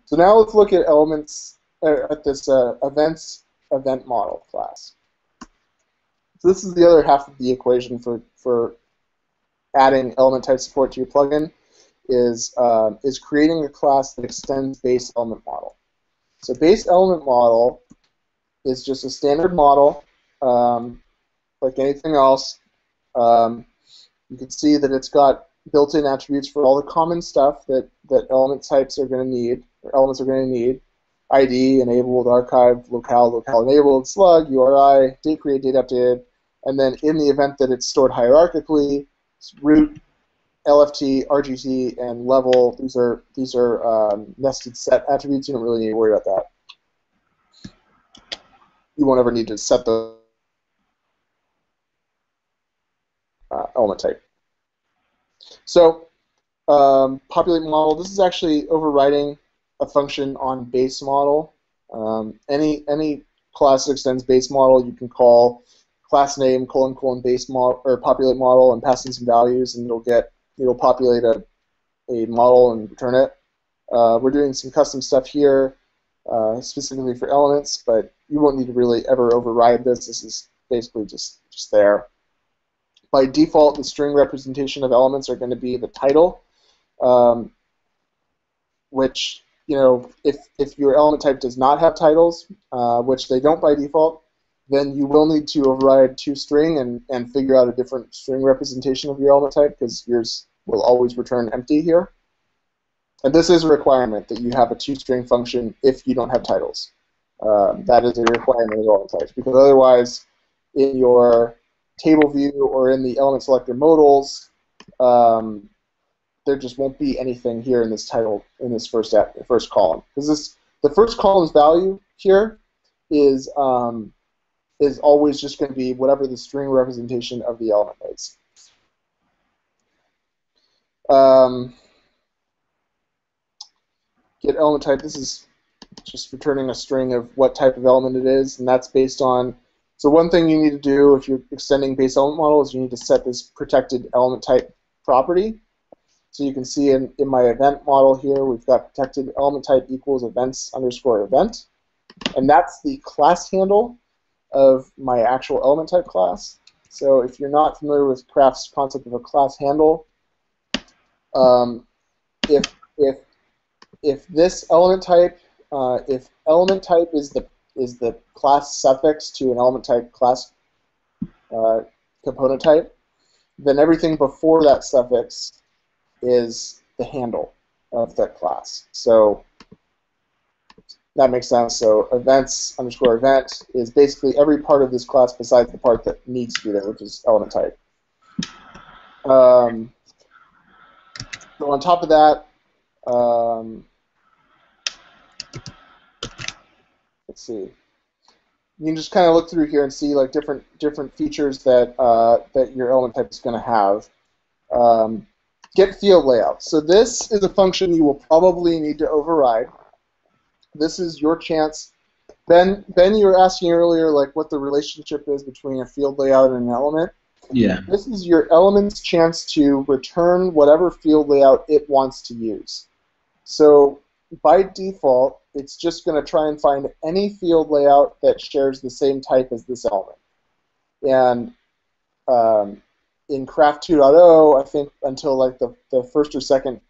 So now let's look at elements at this EventModel class. So this is the other half of the equation for adding element type support to your plugin is creating a class that extends BaseElementModel. So BaseElementModel is just a standard model, like anything else. You can see that it's got built-in attributes for all the common stuff that element types are going to need, or elements are going to need: ID, enabled, archive, locale enabled, slug, URI, date create, date updated, and then in the event that it's stored hierarchically, root, LFT, RGT, and level. These are nested set attributes. You don't really need to worry about that. You won't ever need to set the element type. So populate model. This is actually overriding a function on base model. Any class that extends base model, you can call class name : base model or populate model and pass in some values, and it'll populate a model and return it. We're doing some custom stuff here, specifically for elements, but you won't need to really ever override this. This is basically just there. By default, the string representation of elements are going to be the title, which, if your element type does not have titles, which they don't by default, then you will need to override toString and figure out a different string representation of your element type, because yours will always return empty here. And this is a requirement that you have a toString function if you don't have titles. That is a requirement of element types, because otherwise, in your table view or in the element selector modals, there just won't be anything here in this title, in this first column, because the first column's value here is always just going to be whatever the string representation of the element is. Get element type. This is just returning a string of what type of element it is, and that's based on. So one thing you need to do if you're extending BaseElementModel is you need to set this protected element type property. So you can see in my event model here, we've got protected element type equals events_event, and that's the class handle of my actual element type class. So if you're not familiar with Craft's concept of a class handle, if this element type, if element type is the class suffix to an element type class component type, then everything before that suffix is the handle of that class. So that makes sense. So events_event is basically every part of this class besides the part that needs to be there, which is element type. So on top of that, let's see. You can just kind of look through here and see like different features that that your element type is going to have. getFieldLayout. So this is a function you will probably need to override. This is your chance. Ben, you were asking earlier like what the relationship is between a field layout and an element. Yeah. This is your element's chance to return whatever field layout it wants to use. So by default, it's just going to try and find any field layout that shares the same type as this element. And in Craft 2.0, I think until like the first or second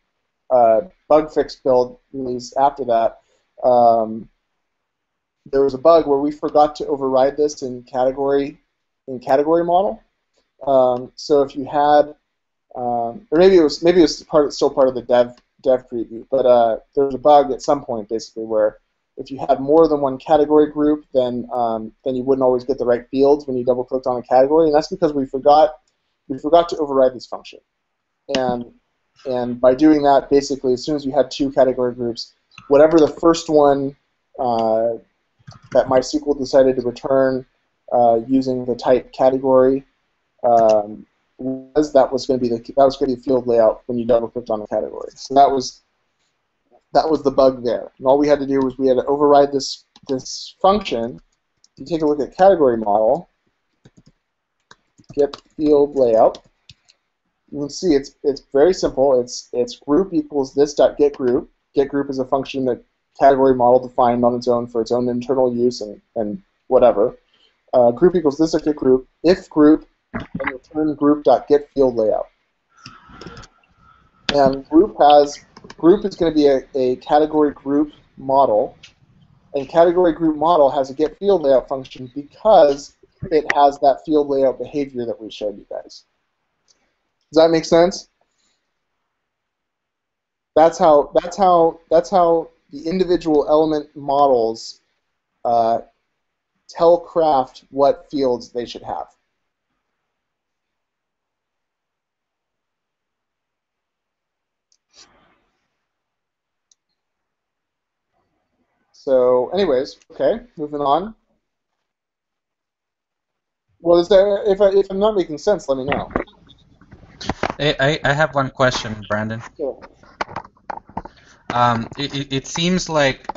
bug fix build release after that, there was a bug where we forgot to override this in category model. So if you had, or maybe it was still part of the dev preview, but there was a bug at some point basically where if you had more than one category group, then you wouldn't always get the right fields when you double clicked on a category, and that's because we forgot to override this function. And by doing that, basically, as soon as you had two category groups, whatever the first one that MySQL decided to return using the type category that was going to be the field layout when you double clicked on the category. So that was the bug there. And all we had to do was we had to override this function. If you take a look at category model, getFieldLayout, you can see it's very simple. It's group equals this.getGroup. GetGroup is a function that category model defined on its own for its own internal use and whatever. Group equals this get group. If group, and return group.getFieldLayout. And group is going to be a category group model, and category group model has a getFieldLayout function because it has that field layout behavior that we showed you guys. Does that make sense? That's how the individual element models tell Craft what fields they should have. So, anyways, okay, moving on. Well, if I'm not making sense, let me know. I have one question, Brandon. Sure. It seems like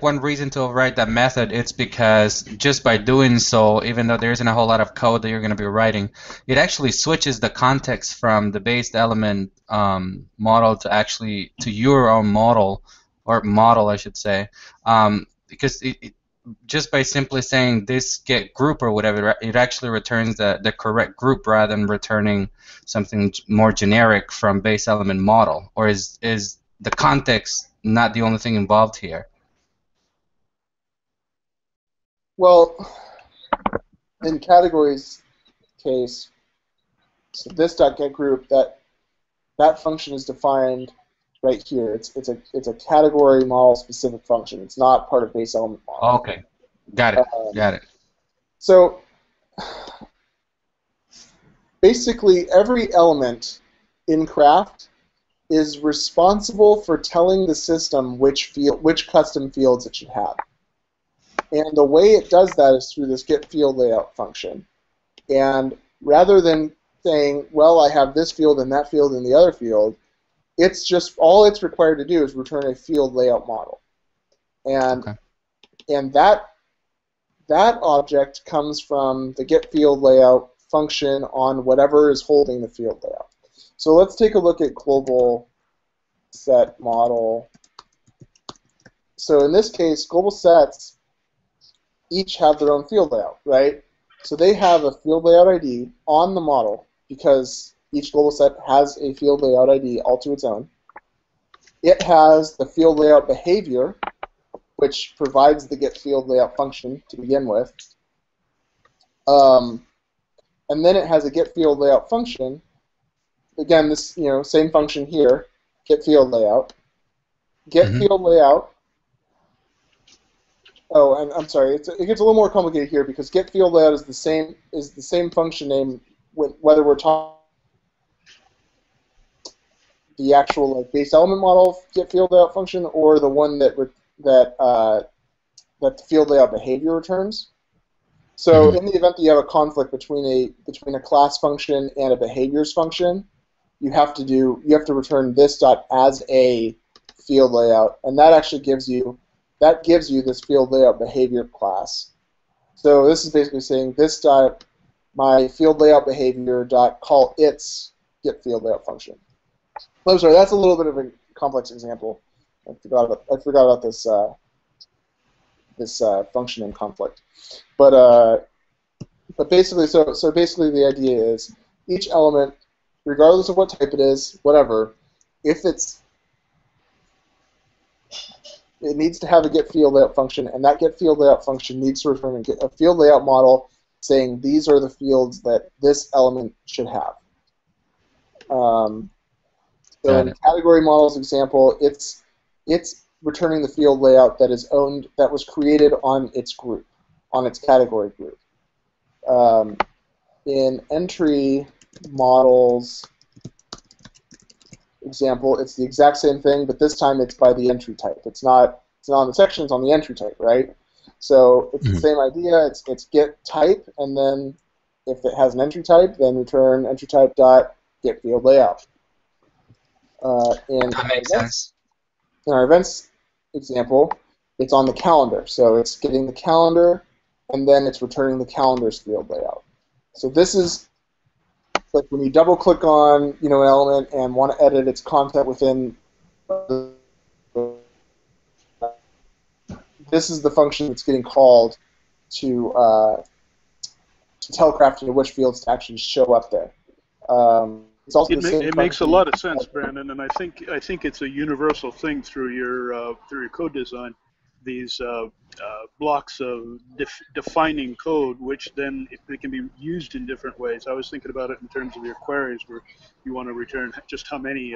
one reason to override that method is because just by doing so, even though there isn't a whole lot of code that you're going to be writing, it actually switches the context from the based element model to your own model, or model I should say, because just by simply saying this get group or whatever, it actually returns the correct group rather than returning something more generic from base element model. Or is the context not the only thing involved here? Well, in categories case, so this .getGroup, that function is defined right here. It's a category model specific function. It's not part of base element model. Okay, got it. Got it. So basically, every element in Craft is responsible for telling the system which custom fields it should have. And the way it does that is through this getFieldLayout function. And rather than saying, well, I have this field and that field and the other field, it's just all it's required to do is return a field layout model. And that object comes from the getFieldLayout function on whatever is holding the field layout. So let's take a look at global set model. So in this case, global sets each have their own field layout, right? So they have a field layout ID on the model because each global set has a field layout ID all to its own. It has the field layout behavior, which provides the getFieldLayout function to begin with. And then it has a getFieldLayout function. Again, this same function here, getFieldLayout. getFieldLayout. Oh, and I'm sorry, it gets a little more complicated here because getFieldLayout is the same function name whether we're talking the actual base element model getFieldLayout function or the one that the field layout behavior returns. So in the event that you have a conflict between a class function and a behaviors function, you have to return this as a field layout, and that actually gives you this field layout behavior class. So this is basically saying this my field layout behavior call its getFieldLayout function. I'm sorry, that's a little bit of a complex example. I forgot about this function in conflict, but basically, so basically the idea is each element, regardless of what type it is, whatever, if it needs to have a getFieldLayout function, and that getFieldLayout function needs to return a field layout model saying these are the fields that this element should have. So in category models example, it's returning the field layout that was created on its group, on its category group. In entry models example, it's the exact same thing, but this time it's by the entry type. It's not on the section, it's on the entry type, right? So it's the same idea. It's get type, and then if it has an entry type, then return entry type dot get field layout. That makes sense. In our events example, it's on the calendar. So it's getting the calendar, and then it's returning the calendar's field layout. So this is like when you double-click on an element and want to edit its content within this is the function that's getting called to tell Craft which fields to actually show up there. It's also it makes a lot of sense, Brandon, and I think it's a universal thing through your code design. These blocks of defining code, which then they can be used in different ways. I was thinking about it in terms of your queries, where you want to return just how many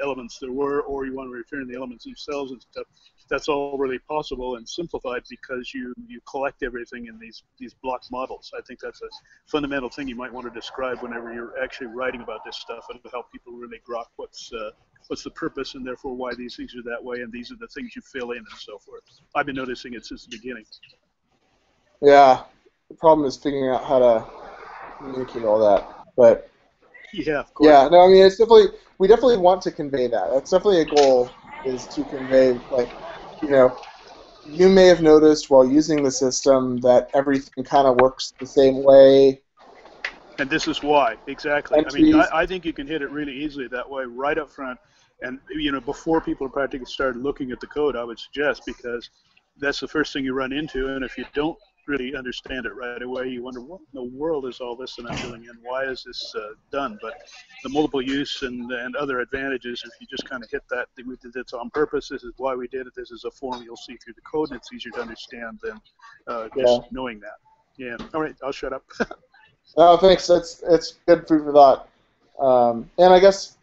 elements there were, or you want to return the elements themselves and stuff. That's all really possible and simplified because you collect everything in these block models. I think that's a fundamental thing you might want to describe whenever you're actually writing about this stuff, and to help people really grok what's the purpose and therefore why these things are that way, and these are the things you fill in and so forth. I've been noticing it since the beginning. Yeah, the problem is figuring out how to communicate all that. But yeah, of course. Yeah, no, I mean, it's definitely, we definitely want to convey that. That's definitely a goal, is to convey, like, you know, you may have noticed while using the system that everything kind of works the same way. And this is why, exactly. I mean, I think you can hit it really easily that way right up front. And, you know, before people practically start looking at the code, I would suggest, because that's the first thing you run into. And if you don't really understand it right away, you wonder, what in the world is all this that I'm filling in? Why is this done? But the multiple use and other advantages, if you just kind of hit that, we did this on purpose, this is why we did it, this is a form you'll see through the code, and it's easier to understand than just knowing that. Yeah, all right, I'll shut up. Oh, thanks. It's good food for thought. And I guess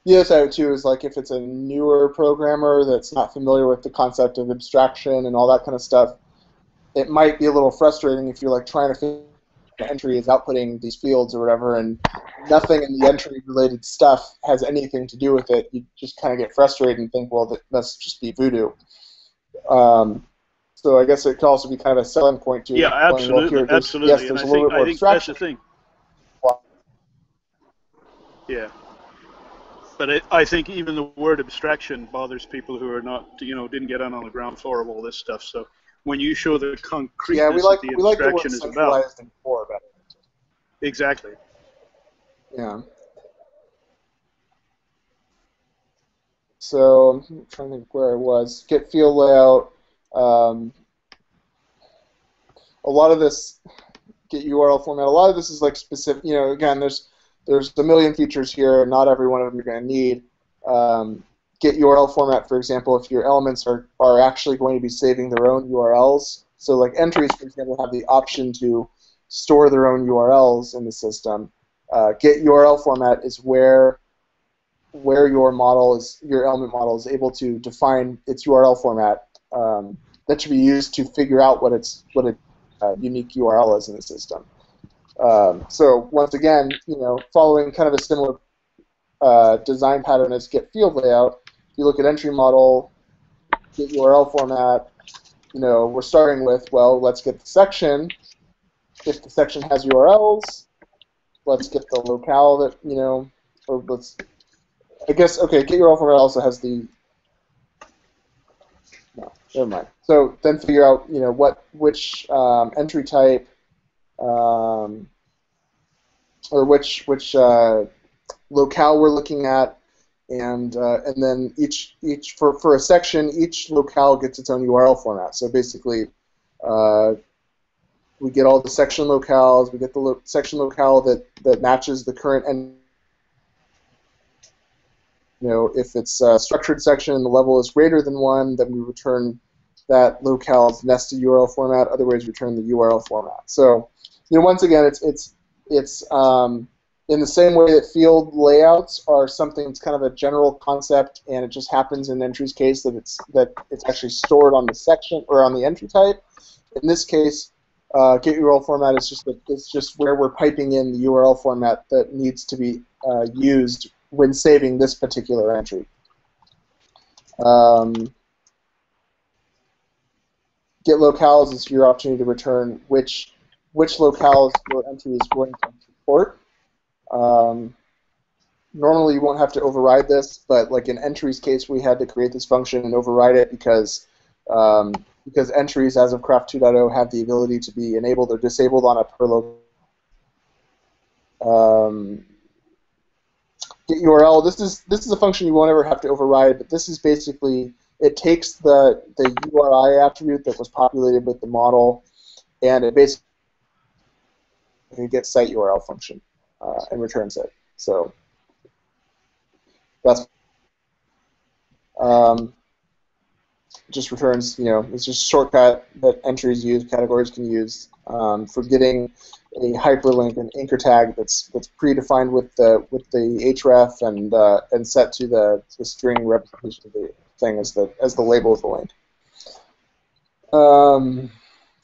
the other side of it, too, is like if it's a newer programmer that's not familiar with the concept of abstraction and all that kind of stuff, it might be a little frustrating if you're like trying to figure out the entry is outputting these fields or whatever, and nothing in the entry-related stuff has anything to do with it. You just kind of get frustrated and think, well, that must just be voodoo. So I guess it could also be kind of a selling point to yeah, absolutely, well, absolutely. Yes, there's a little bit more abstraction. That's the thing. Yeah. But I think even the word abstraction bothers people who are not, you know, didn't get on the ground floor of all this stuff. So when you show the concreteness that the abstraction is about. And core better. Exactly. Yeah. So I'm trying to think where I was. getFieldLayout. A lot of this getUrlFormat. A lot of this is like specific. You know, again, there's a million features here. Not every one of them you're going to need. getUrlFormat, for example, if your elements are actually going to be saving their own URLs. So like entries, for example, have the option to store their own URLs in the system. getUrlFormat is where your element model is able to define its URL format that should be used to figure out what a unique URL is in the system. So once again, you know, following kind of a similar design pattern as getFieldLayout, if you look at entry model, getUrlFormat, you know, we're starting with, well, let's get the section. If the section has URLs, let's get the locale that, you know, or let's, I guess, okay, getUrlFormat also has the, no, never mind. So then figure out, you know, which entry type, or which locale we're looking at, and then each for a section, each locale gets its own URL format. So basically, we get all the section locales. We get the section locale that matches the current end. You know, if it's a structured section and the level is greater than 1, then we return that locale's nested URL format. Otherwise, return the URL format. So, you know, once again, it's in the same way that field layouts are something that's kind of a general concept, and it just happens in entry's case that it's actually stored on the section or on the entry type. In this case, getUrlFormat is just where we're piping in the URL format that needs to be used when saving this particular entry. getLocales is your opportunity to return which locales your entry is going to support. Normally you won't have to override this, but like in entry's case, we had to create this function and override it because entries as of Craft 2.0 have the ability to be enabled or disabled on a per locale. GetUrl. This is a function you won't ever have to override, but this is basically it takes the URI attribute that was populated with the model, and it basically gets setURL function and returns it. So that's just returns, it's just a shortcut that entries use, categories can use for getting a hyperlink and anchor tag that's predefined with the href and set to the string representation of the thing as the label of the link.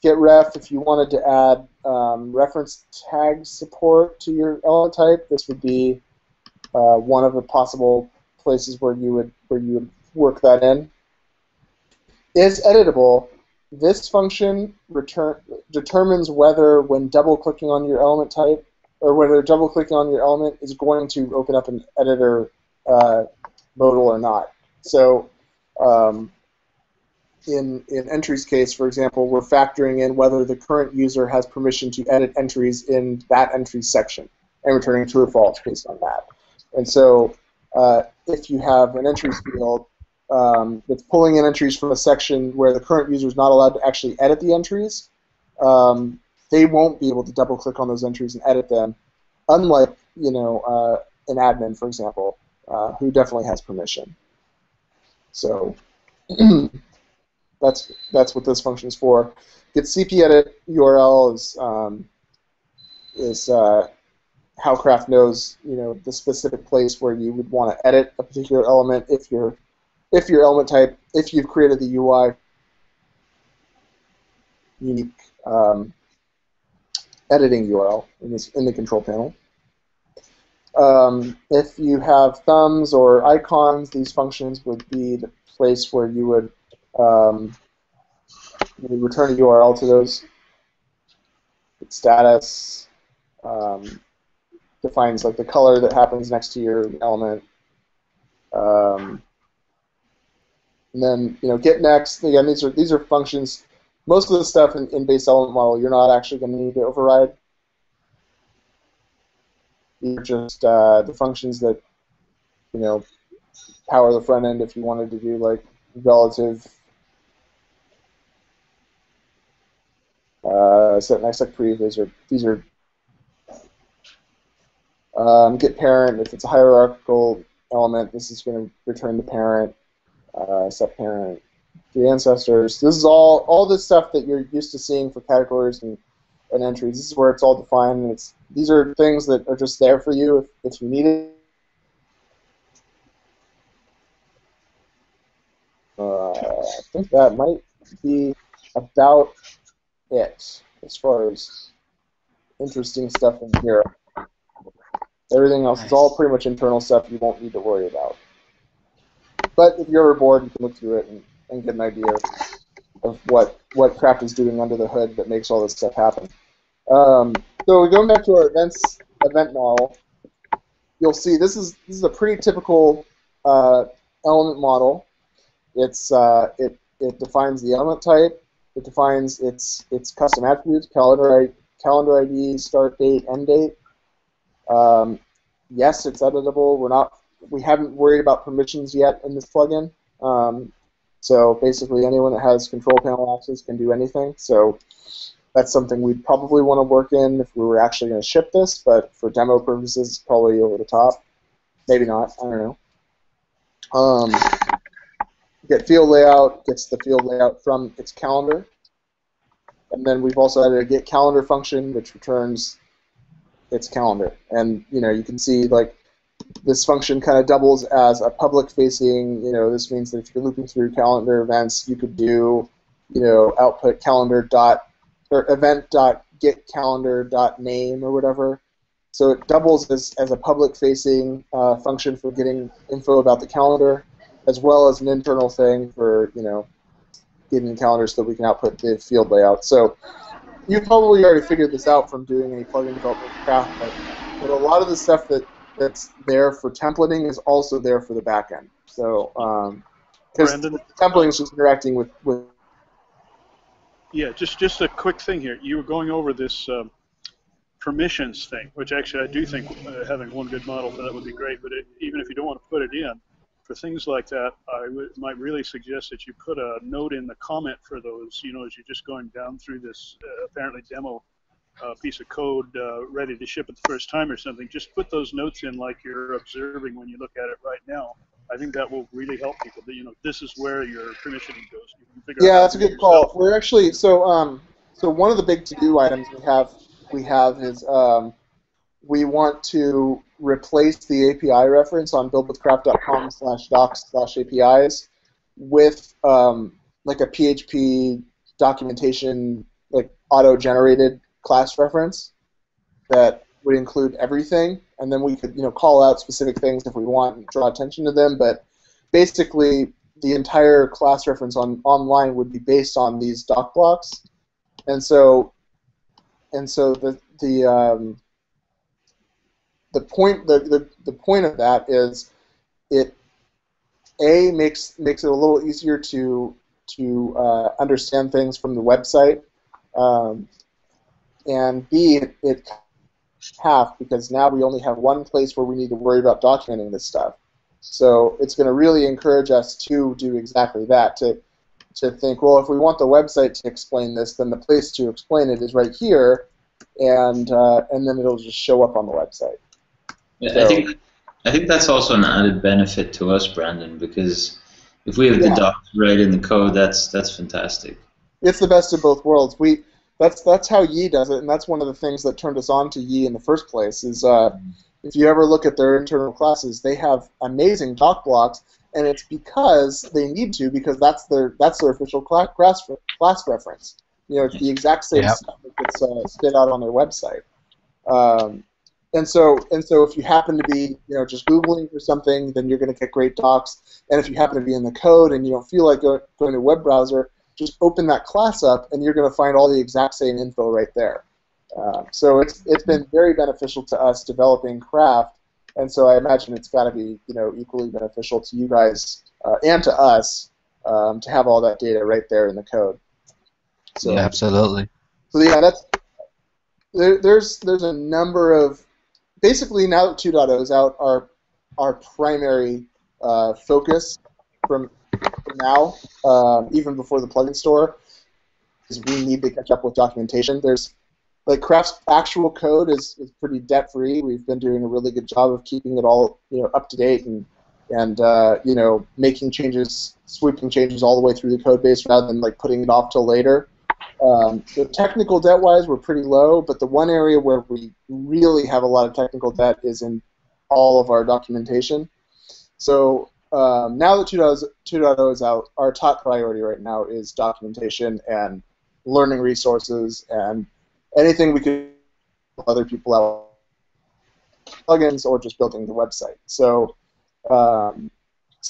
GetRef, if you wanted to add reference tag support to your element type, this would be one of the possible places where you would work that in. IsEditable, this function determines whether when double-clicking on your element type, or whether double-clicking on your element is going to open up an editor modal or not. So in entries case, for example, we're factoring in whether the current user has permission to edit entries in that entry section and returning true or false based on that. And so if you have an entries field that's pulling in entries from a section where the current user is not allowed to actually edit the entries, they won't be able to double-click on those entries and edit them, unlike an admin, for example, who definitely has permission. So that's what this function is for. getCpEditUrl is how Craft knows the specific place where you would want to edit a particular element if your element type, if you've created the UI unique editing URL in the control panel. If you have thumbs or icons, these functions would be the place where you would return a URL to those. Status defines like the color that happens next to your element. And then getNext. Again, these are functions. Most of the stuff in BaseElementModel you're not actually going to need to override. These are just the functions that power the front end if you wanted to do like relative setNext, setPrev. These are getParent. If it's a hierarchical element, this is going to return the parent. setParent, the ancestors. This is all this stuff that you're used to seeing for categories and entries. This is where it's all defined. And these are things that are just there for you if you need it. I think that might be about it as far as interesting stuff in here. Everything else is all pretty much internal stuff you won't need to worry about. But if you're ever bored, you can look through it and get an idea of what Craft is doing under the hood that makes all this stuff happen. So we're going back to our event model. You'll see this is a pretty typical element model. It defines the element type. It defines its custom attributes: calendar ID, start date, end date. Yes, it's editable. We haven't worried about permissions yet in this plugin. So basically, anyone that has control panel access can do anything. So that's something we'd probably want to work in if we were actually going to ship this. But for demo purposes, it's probably over the top. Maybe not. I don't know. getFieldLayout gets the field layout from its calendar. And then we've also added a getCalendar function, which returns its calendar. And you can see like this function kind of doubles as a public-facing. This means that if you're looping through calendar events, you could do output calendar or event.getCalendar.name or whatever. So it doubles as a public-facing function for getting info about the calendar, as well as an internal thing for getting the calendar so that we can output the field layout. So you've probably already figured this out from doing any plugin development with Craft, but a lot of the stuff that's there for templating is also there for the backend. So because templating is just interacting with. Yeah, just a quick thing here. You were going over this permissions thing, which actually I do think having one good model for that would be great. But even if you don't want to put it in, for things like that, I might really suggest that you put a note in the comment for those, as you're just going down through this apparently demo piece of code ready to ship it the first time or something. Just put those notes in like you're observing when you look at it right now. I think that will really help people. This is where your permissioning goes. You can figure out that's a good call. We're actually so one of the big to-do items we have is we want to replace the API reference on buildwithcraft.com/docs/APIs with like a PHP documentation, like auto-generated class reference that would include everything, and then we could call out specific things if we want and draw attention to them. But basically, the entire class reference online would be based on these doc blocks, and so the point of that is it makes it a little easier to understand things from the website, and B, it half because now we only have one place where we need to worry about documenting this stuff. So it's going to really encourage us to do exactly that, to think, well, if we want the website to explain this, then the place to explain it is right here, and then it'll just show up on the website. Yeah, so, I think that's also an added benefit to us, Brandon, because if we have the docs right in the code, that's fantastic. It's the best of both worlds. That's how Yi does it, and that's one of the things that turned us on to Yi in the first place. Is if you ever look at their internal classes, they have amazing doc blocks, and it's because they need to, because that's their official class reference. It's the exact same stuff that gets spit out on their website. And so if you happen to be just Googling for something, then you're going to get great docs. And if you happen to be in the code and you don't feel like going to a web browser, just open that class up, and you're going to find all the exact same info right there. So it's been very beneficial to us developing Craft, and so I imagine it's got to be equally beneficial to you guys and to us to have all that data right there in the code. So, yeah, absolutely. So there's a number of basically now that 2.0 is out, our primary focus from now, even before the plugin store, is we need to catch up with documentation. There's Craft's actual code is pretty debt-free. We've been doing a really good job of keeping it all up to date and making changes, sweeping changes all the way through the code base rather than putting it off till later. The technical debt-wise, we're pretty low, but the one area where we really have a lot of technical debt is in all of our documentation. So now that 2.0 is out, our top priority right now is documentation and learning resources and anything we could help other people out, plugins or just building the website. So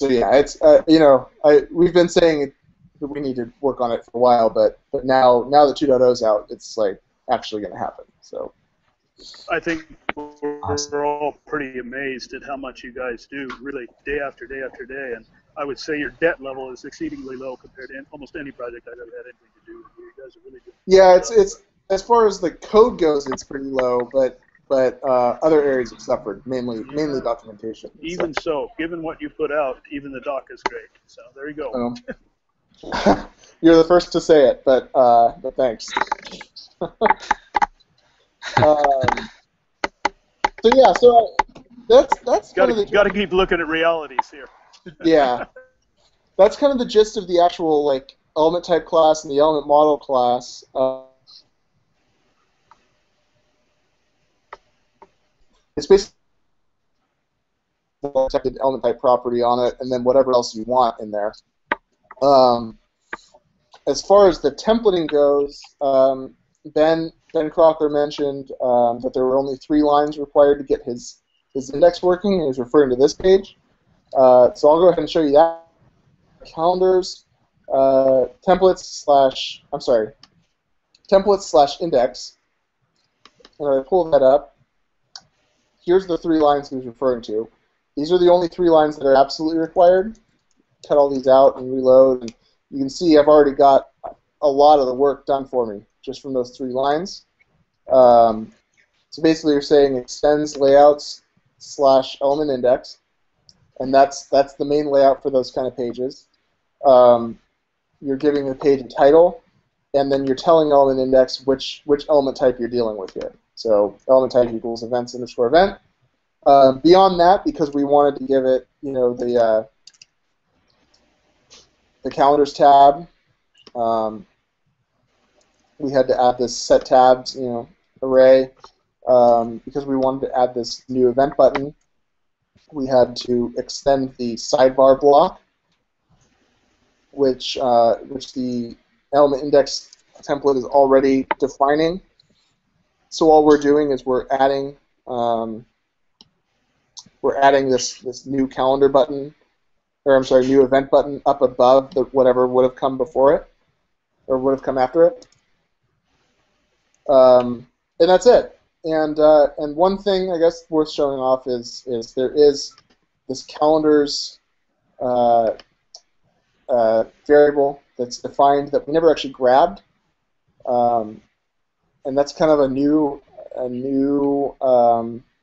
yeah, it's we've been saying that we need to work on it for a while, but now that 2.0 is out, it's actually going to happen. So I think we're all pretty amazed at how much you guys do, really, day after day after day. And I would say your debt level is exceedingly low compared to almost any project I've ever had anything to do. You guys are really good. Yeah, it's as far as the code goes, it's pretty low, but other areas have suffered, mainly documentation. Even so, given what you put out, even the doc is great. So there you go. You're the first to say it, but thanks. That's got to keep looking at realities here. Yeah, that's kind of the gist of the actual element type class and the element model class. It's basically protected element type property on it, and then whatever else you want in there. As far as the templating goes, Ben Crocker mentioned that there were only 3 lines required to get his index working, and he's referring to this page. So I'll go ahead and show you that. Calendars, templates/index. And I pull that up. Here's the 3 lines he was referring to. These are the only 3 lines that are absolutely required. Cut all these out and reload, and you can see I've already got a lot of the work done for me just from those 3 lines. So basically you're saying extends layouts /element index, and that's the main layout for those kind of pages. You're giving the page a title, and then you're telling element index which element type you're dealing with here. So element type equals events_event. Beyond that, because we wanted to give it, the calendars tab, we had to add this set tabs, array. Because we wanted to add this new event button, we had to extend the sidebar block, which the element index template is already defining. So all we're doing is we're adding this new calendar button, or I'm sorry, new event button up above whatever would have come before it, or would have come after it. And that's it. And one thing I guess worth showing off is there is this calendars variable that's defined that we never actually grabbed, and that's kind of a new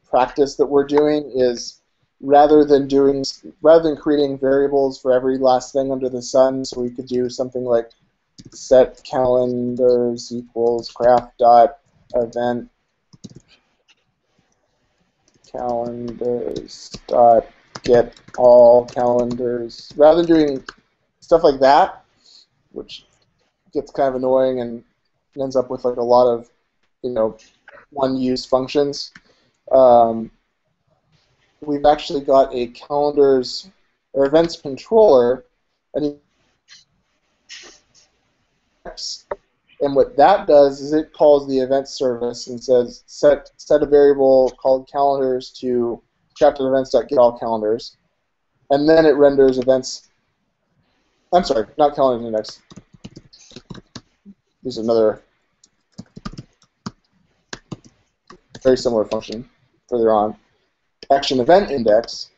practice that we're doing. Is rather than creating variables for every last thing under the sun, so we could do something like set calendars equals craft.event calendars dot get all calendars. Rather than doing stuff like that, which gets kind of annoying and ends up with like a lot of one-use functions, we've actually got a calendars or events controller, and what that does is it calls the event service and says set a variable called calendars to craft.events.getAllCalendars, and then it renders events. I'm sorry, not calendars index. There's another very similar function further on. Action event index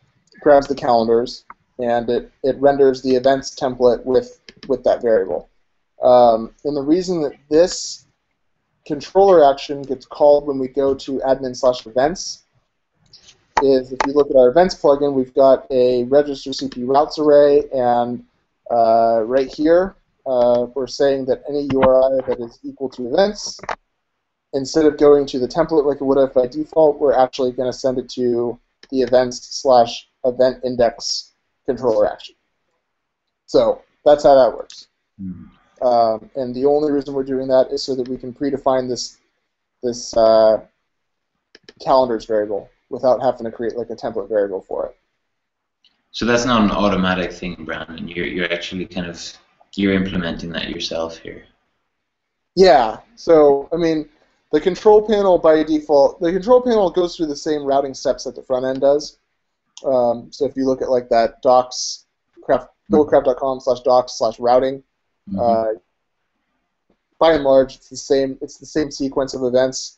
grabs the calendars and it renders the events template with that variable. And the reason that this controller action gets called when we go to admin/events is if you look at our events plugin, we've got a register CP routes array, and right here we're saying that any URI that is equal to events, instead of going to the template like it would have by default, we're actually going to send it to the events/event index controller action. So that's how that works. Mm-hmm. And the only reason we're doing that is so that we can predefine this calendars variable without having to create like a template variable for it. So that's not an automatic thing, Brandon. You're actually you're implementing that yourself here. Yeah. So I mean, the control panel by default, the control panel goes through the same routing steps that the front end does. So if you look at like that docs, buildcraft.com/docs/routing. Mm-hmm. By and large, it's the same sequence of events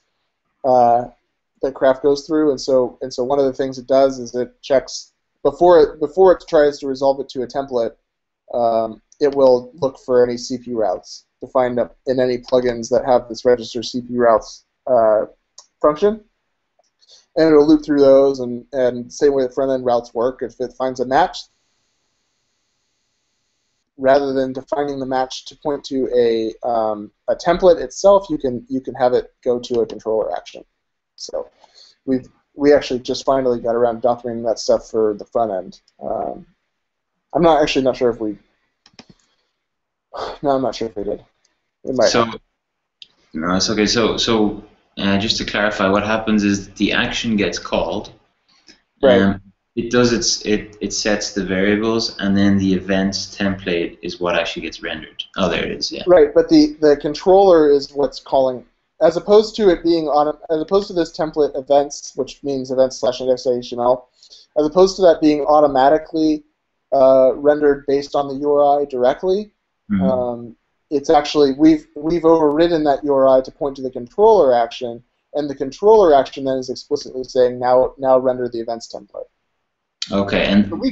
that Craft goes through, and so one of the things it does is it checks before it tries to resolve it to a template. It will look for any CP routes defined up in any plugins that have this register CP routes function, and it'll loop through those, and same way the front end routes work. If it finds a match, rather than defining the match to point to a template itself, you can have it go to a controller action. So we actually just finally got around to documenting that stuff for the front end. I'm not sure if we. No, I'm not sure if we did. We might. So no, it's okay. So just to clarify, what happens is the action gets called. Right. It sets the variables, and then the events template is what actually gets rendered. Oh, there it is. Yeah. Right, but the controller is what's calling, as opposed to it being as opposed to this template events, which means events/index.html, as opposed to that being automatically rendered based on the URI directly. Mm-hmm. It's actually we've overridden that URI to point to the controller action, and the controller action then is explicitly saying now render the events template. Okay, and we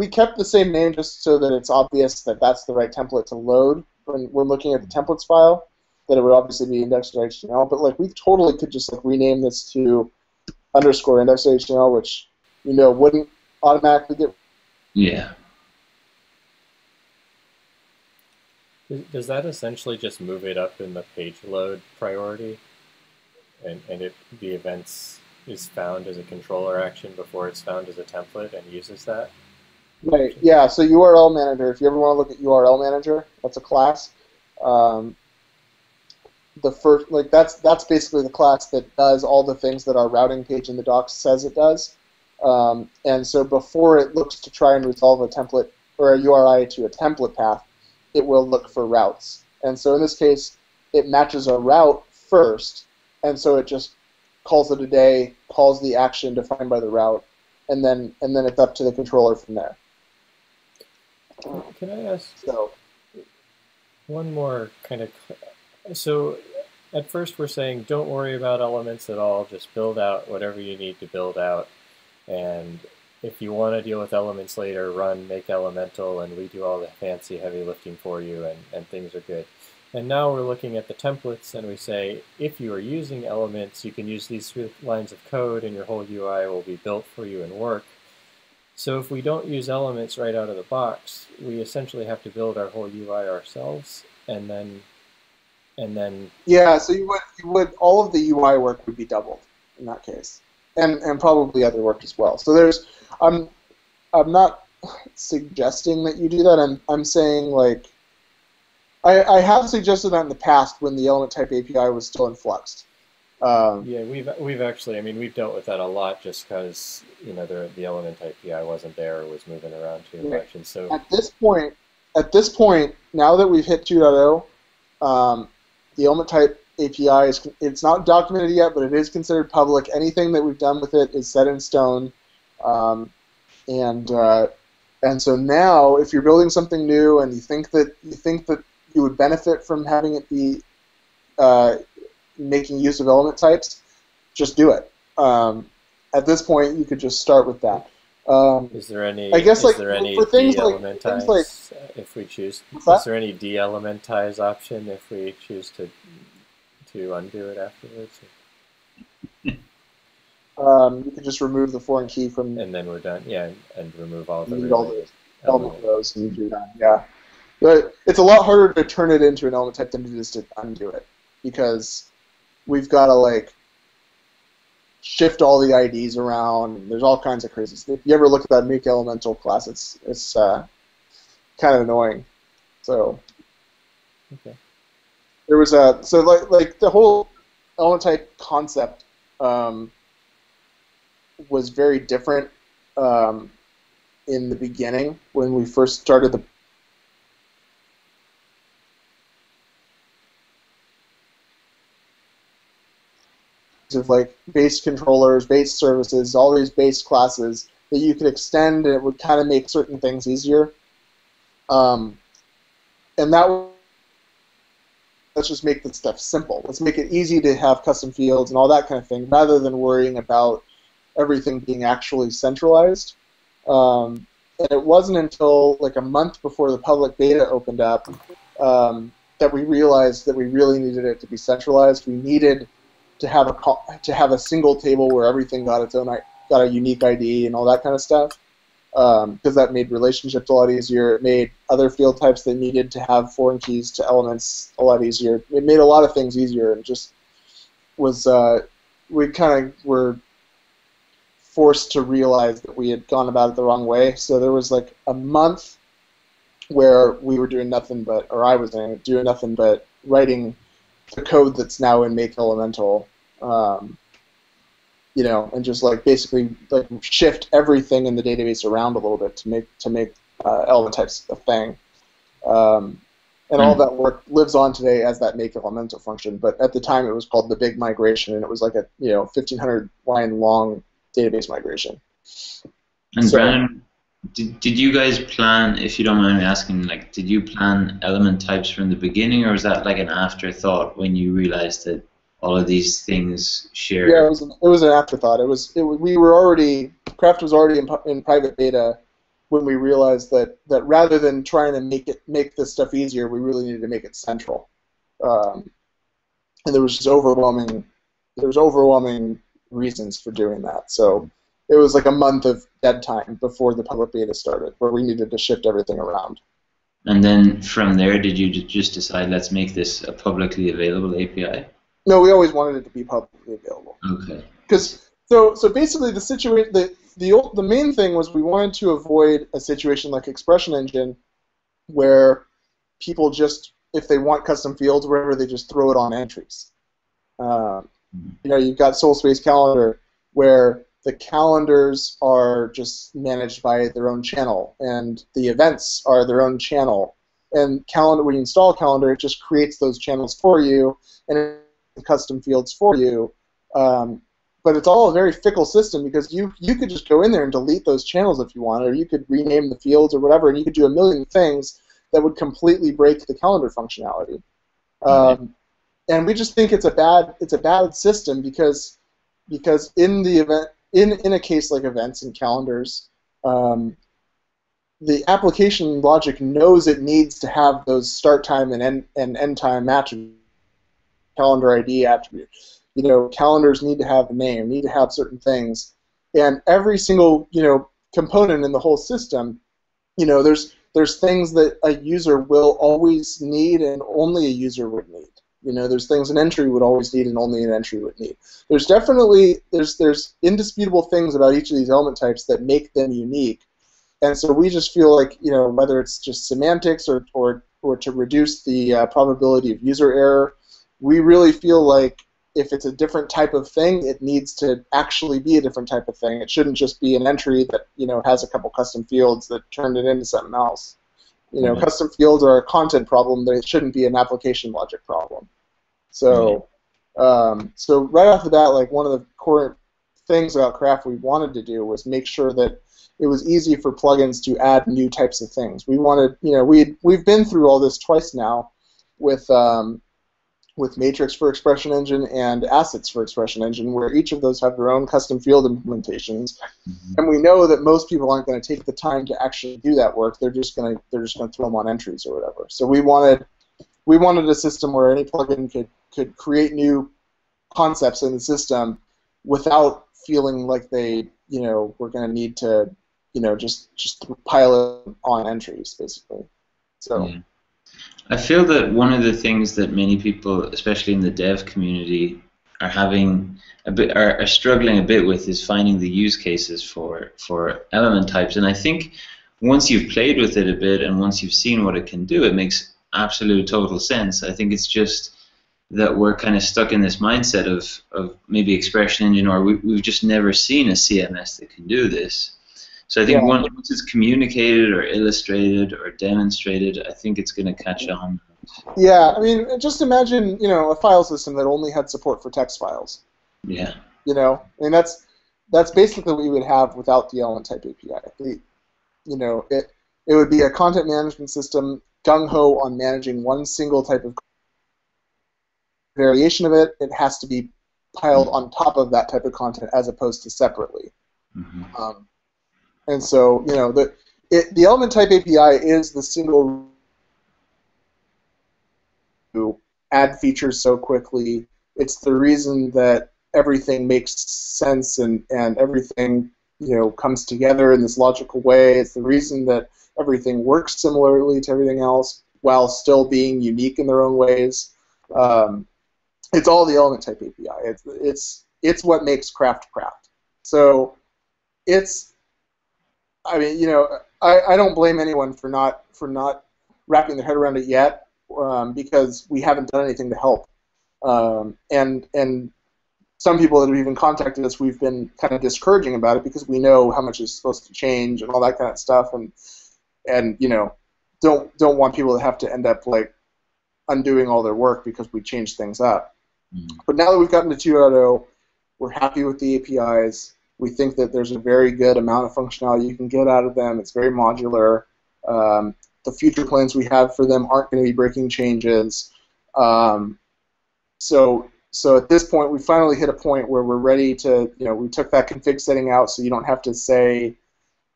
kept the same name just so that it's obvious that that's the right template to load when we're looking at the templates file. That it would obviously be index.html, but like we totally could just like rename this to _index.html, which wouldn't automatically get. Yeah. Does that essentially just move it up in the page load priority, and the events is found as a controller action before it's found as a template and uses that? Right. Yeah. So URL manager. If you ever want to look at URL manager, that's a class. The first, that's basically the class that does all the things that our routing page in the docs says it does. And so before it looks to try and resolve a template or a URI to a template path, it will look for routes. And so in this case, it matches a route first, and so it just calls it a day, calls the action defined by the route, and then it's up to the controller from there. Can I ask one more kind of? So at first we're saying don't worry about elements at all, just build out whatever you need to build out, and if you want to deal with elements later, run make elemental, and we do all the fancy heavy lifting for you, and things are good. And now we're looking at the templates, and we say, if you are using elements, you can use these 3 lines of code, and your whole UI will be built for you and work. So if we don't use elements right out of the box, we essentially have to build our whole UI ourselves, and then yeah. So you would all of the UI work would be doubled in that case, and probably other work as well. So I'm not suggesting that you do that. I'm saying, like, I have suggested that in the past when the ElementType API was still in flux. Yeah, we've actually, we've dealt with that a lot, just because the ElementType API wasn't there or was moving around too much, and so at this point, now that we've hit 2.0, the ElementType API it's not documented yet, but it is considered public. Anything that we've done with it is set in stone. And so now, if you're building something new and you think that you would benefit from having it be making use of element types, just do it. At this point, you could just start with that. Is there any? I guess is there any de-elementize if we choose? Is there any de-elementize option if we choose to undo it afterwards? You could just remove the foreign key from. And then we're done. Yeah, and remove all the element rows, and you're done. Yeah, but it's a lot harder to turn it into an element type than it is to undo it, because we've got to shift all the IDs around. And there's all kinds of crazy stuff. If you ever look at that make elemental class, it's kind of annoying. So okay. There was the whole element type concept was very different in the beginning when we first started the of base controllers, base services, all these base classes that you could extend, and it would kind of make certain things easier. And let's just make this stuff simple. Let's make it easy to have custom fields and all that kind of thing, rather than worrying about everything being actually centralized. And it wasn't until a month before the public beta opened up that we realized that we really needed it to be centralized. We needed to have a single table where everything got a unique ID and all that kind of stuff, because that made relationships a lot easier. It made other field types that needed to have foreign keys to elements a lot easier. It made a lot of things easier, and just was we kind of were forced to realize that we had gone about it the wrong way. So there was a month where we were doing nothing but, or I was doing nothing but writing the code that's now in Make Elemental, and just basically shift everything in the database around a little bit to make element types a thing. And all that work lives on today as that Make Elemental function. But at the time, it was called the Big Migration, and it was a 1,500 line long database migration. And so, Brandon, did you guys plan, if you don't mind me asking, did you plan element types from the beginning, or was that an afterthought when you realized that all of these things share? Yeah, it was an afterthought. Craft was already in private beta when we realized that rather than trying to make this stuff easier, we really needed to make it central. And there was just overwhelming reasons for doing that. So it was like a month of dead time before the public beta started, where we needed to shift everything around. And then from there, did you just decide, let's make this a publicly available API? No, we always wanted it to be publicly available. Okay. Because so basically the situation, the main thing was we wanted to avoid a situation like Expression Engine, where people just, if they want custom fields or whatever, they just throw it on entries. You know, you've got Soul Space Calendar, where the calendars are just managed by their own channel, and the events are their own channel. And calendar, when you install Calendar, it just creates those channels for you and custom fields for you. But it's all a very fickle system, because you could just go in there and delete those channels if you want, or you could rename the fields or whatever, and you could do a million things that would completely break the calendar functionality. And we just think it's a bad system, because in the event, in a case like events and calendars, the application logic knows it needs to have those start time and end time attributes, calendar ID attribute. You know, calendars need to have a name, need to have certain things, and every single, you know, component in the whole system, you know, there's things that a user will always need and only a user would need. You know, there's things an entry would always need and only an entry would need. There's definitely there's indisputable things about each of these element types that make them unique, and so we just feel like, you know, whether it's just semantics or to reduce the probability of user error, we really feel like if it's a different type of thing, it needs to actually be a different type of thing. It shouldn't just be an entry that, you know, has a couple custom fields that turned it into something else. You know, custom fields are a content problem, but it shouldn't be an application logic problem. So, so right off the bat, like, one of the core things about Craft we wanted to do was make sure that it was easy for plugins to add new types of things. We wanted, you know, we've been through all this twice now with Matrix for Expression Engine and Assets for Expression Engine, where each of those have their own custom field implementations, and we know that most people aren't going to take the time to actually do that work. They're just going to throw them on entries or whatever. So we wanted a system where any plugin could create new concepts in the system without feeling like they, you know, were going to need to, you know, just pile it on entries, basically. So. Yeah. I feel that one of the things that many people, especially in the dev community, are having are struggling a bit with is finding the use cases for element types. And I think once you've played with it a bit and once you've seen what it can do, it makes absolute total sense. I think it's just that we're kind of stuck in this mindset of maybe Expression Engine, or we've just never seen a CMS that can do this. So I think once it's communicated or illustrated or demonstrated, I think it's going to catch on. Yeah, I mean, just imagine, you know, a file system that only had support for text files. Yeah. You know, I mean, that's basically what you would have without the ElementType API. You know, it would be a content management system gung-ho on managing one single type of variation of it. It has to be piled on top of that type of content as opposed to separately. Mm-hmm. And so, you know, the ElementType API is the single to add features so quickly. It's the reason that everything makes sense and everything, you know, comes together in this logical way. It's the reason that everything works similarly to everything else while still being unique in their own ways. It's all the ElementType API. It's what makes Craft Craft. So I mean, you know, I don't blame anyone for not wrapping their head around it yet, because we haven't done anything to help. And some people that have even contacted us, we've been kind of discouraging about it because we know how much is supposed to change and all that kind of stuff, and you know, don't want people to have to end up like undoing all their work because we changed things up. But now that we've gotten to 2.0, we're happy with the APIs. We think that there's a very good amount of functionality you can get out of them. It's very modular. The future plans we have for them aren't going to be breaking changes. So at this point, we finally hit a point where we're ready to, you know, we took that config setting out, so you don't have to say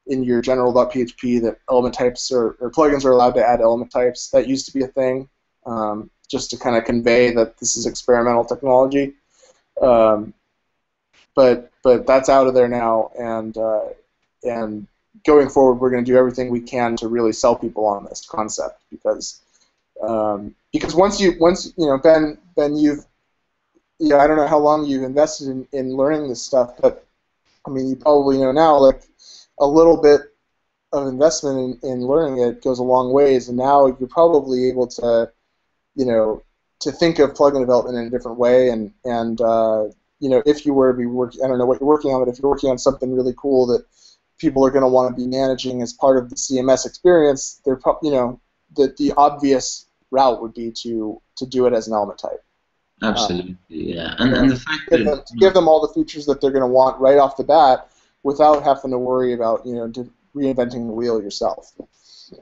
in your general.php that element types or plugins are allowed to add element types. That used to be a thing, just to kind of convey that this is experimental technology. but that's out of there now, and going forward, we're going to do everything we can to really sell people on this concept, because once you know, Ben, you've, you know, I don't know how long you've invested in learning this stuff, but I mean, you probably know now, like, a little bit of investment in learning it goes a long ways, and now you're probably able to, you know, to think of plugin development in a different way, and you know, if you were to be working, I don't know what you're working on, but if you're working on something really cool that people are going to want to be managing as part of the CMS experience, they're you know, the obvious route would be to do it as an element type. Absolutely, yeah, and the fact that give them all the features that they're going to want right off the bat, without having to worry about, you know, reinventing the wheel yourself.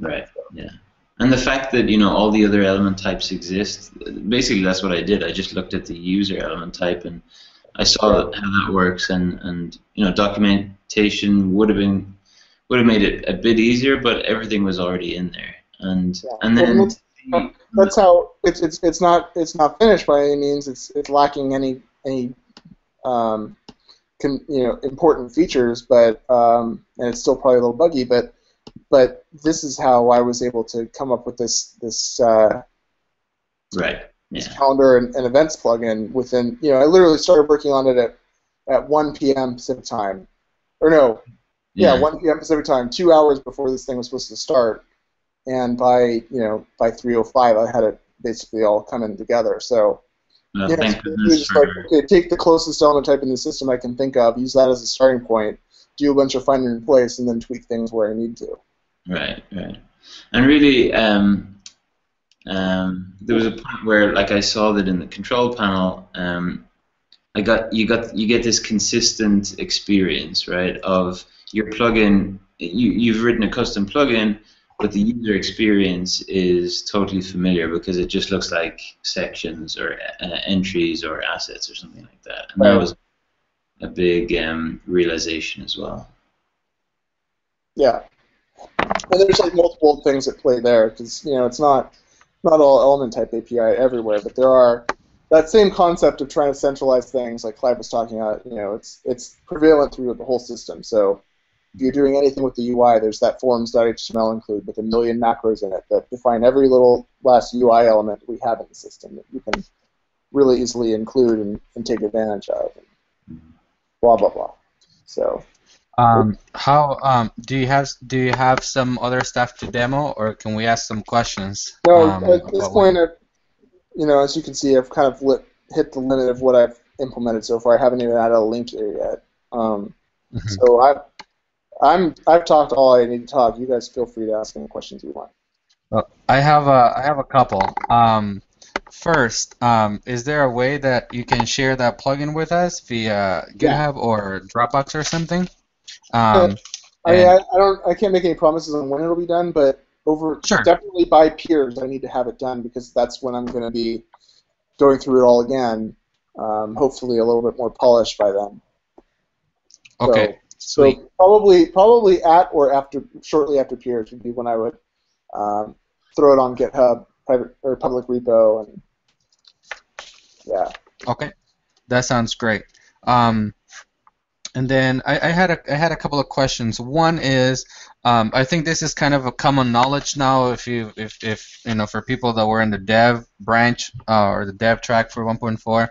Right. Yeah. And the fact that, you know, all the other element types exist, basically that's what I did. I just looked at the user element type and I saw how that works, and you know, documentation would have made it a bit easier, but everything was already in there. And then that's how it's not finished by any means. It's lacking any you know, important features, but and it's still probably a little buggy, but this is how I was able to come up with this right. This calendar and events plugin within, you know, I literally started working on it at 1 p.m. Pacific time, or no, 1 p.m. Pacific time, 2 hours before this thing was supposed to start, and by 3:05 I had it basically all coming together. So. Yeah, thank so goodness just like, okay, take the closest element type in the system I can think of, use that as a starting point, do a bunch of finding in place, and then tweak things where I need to. Right. And really, there was a point where, like, I saw that in the control panel, you get this consistent experience, right, of your plugin. You've written a custom plugin, but the user experience is totally familiar because it just looks like sections or entries or assets or something like that. And that was a big realization as well. Yeah, and there's like multiple things at play there, because, you know, it's not all element type API everywhere, but there are that same concept of trying to centralize things, like Clive was talking about. You know, it's prevalent through the whole system. So if you're doing anything with the UI, there's that forms.html include with 1 million macros in it that define every little last UI element we have in the system that you can really easily include and take advantage of. And blah blah blah. So. How do you have some other stuff to demo, or can we ask some questions? No, at this point, you know, as you can see, I've kind of hit the limit of what I've implemented so far. I haven't even added a link here yet. So I've talked all I need to talk. You guys feel free to ask any questions you want. Well, I have a couple. First, is there a way that you can share that plugin with us via GitHub or Dropbox or something? I can't make any promises on when it'll be done, but definitely by peers, I need to have it done, because that's when I'm going to be going through it all again. Hopefully, a little bit more polished by then. Okay. Sweet. So probably at or shortly after peers would be when I would throw it on GitHub, private or public repo, and yeah. Okay, that sounds great. And then I had a couple of questions. One is, I think this is kind of a common knowledge now. If you know, for people that were in the dev branch or the dev track for 1.4,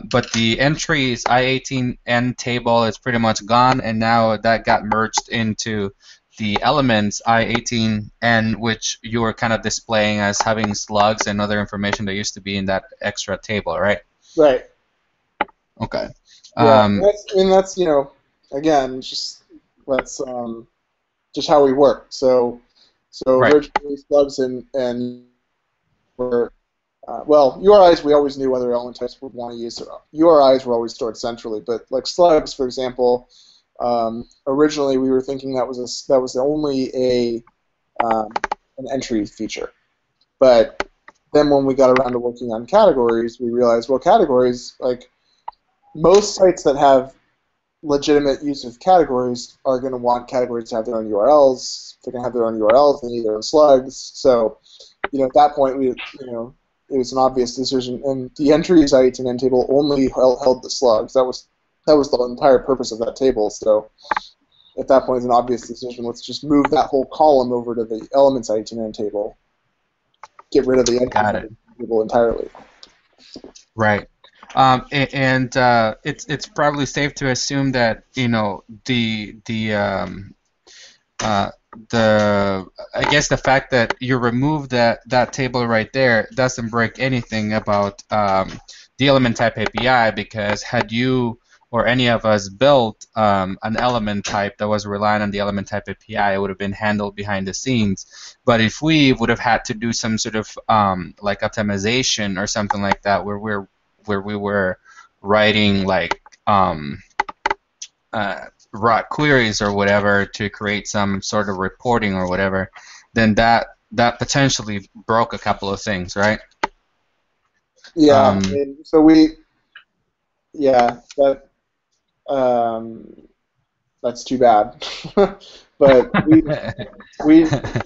but the entries I18N table is pretty much gone, and now that got merged into the elements I18N, which you were kind of displaying as having slugs and other information that used to be in that extra table, right? Right. Okay. Yeah, that's you know, again, that's just how we work. So originally slugs and were well, URIs we always knew other element types would want to use. URIs were always stored centrally, but like slugs, for example, originally we were thinking that was only an entry feature, but then when we got around to working on categories, we realized, well, categories, like, most sites that have legitimate use of categories are going to want categories to have their own URLs. If they're going to have their own URLs, they need their own slugs. So, you know, at that point, it was an obvious decision. And the entries I18N table only held the slugs. That was That was the entire purpose of that table. So at that point, it's an obvious decision. Let's just move that whole column over to the elements ITN table. Get rid of the entry table entirely. Right. It's probably safe to assume that I guess the fact that you remove that table right there doesn't break anything about the element type API, because had you or any of us built an element type that was relying on the element type API, it would have been handled behind the scenes. But if we would have had to do some sort of like optimization or something like that, where we were writing like raw queries or whatever to create some sort of reporting or whatever, then that potentially broke a couple of things, right? Yeah. So that's too bad. But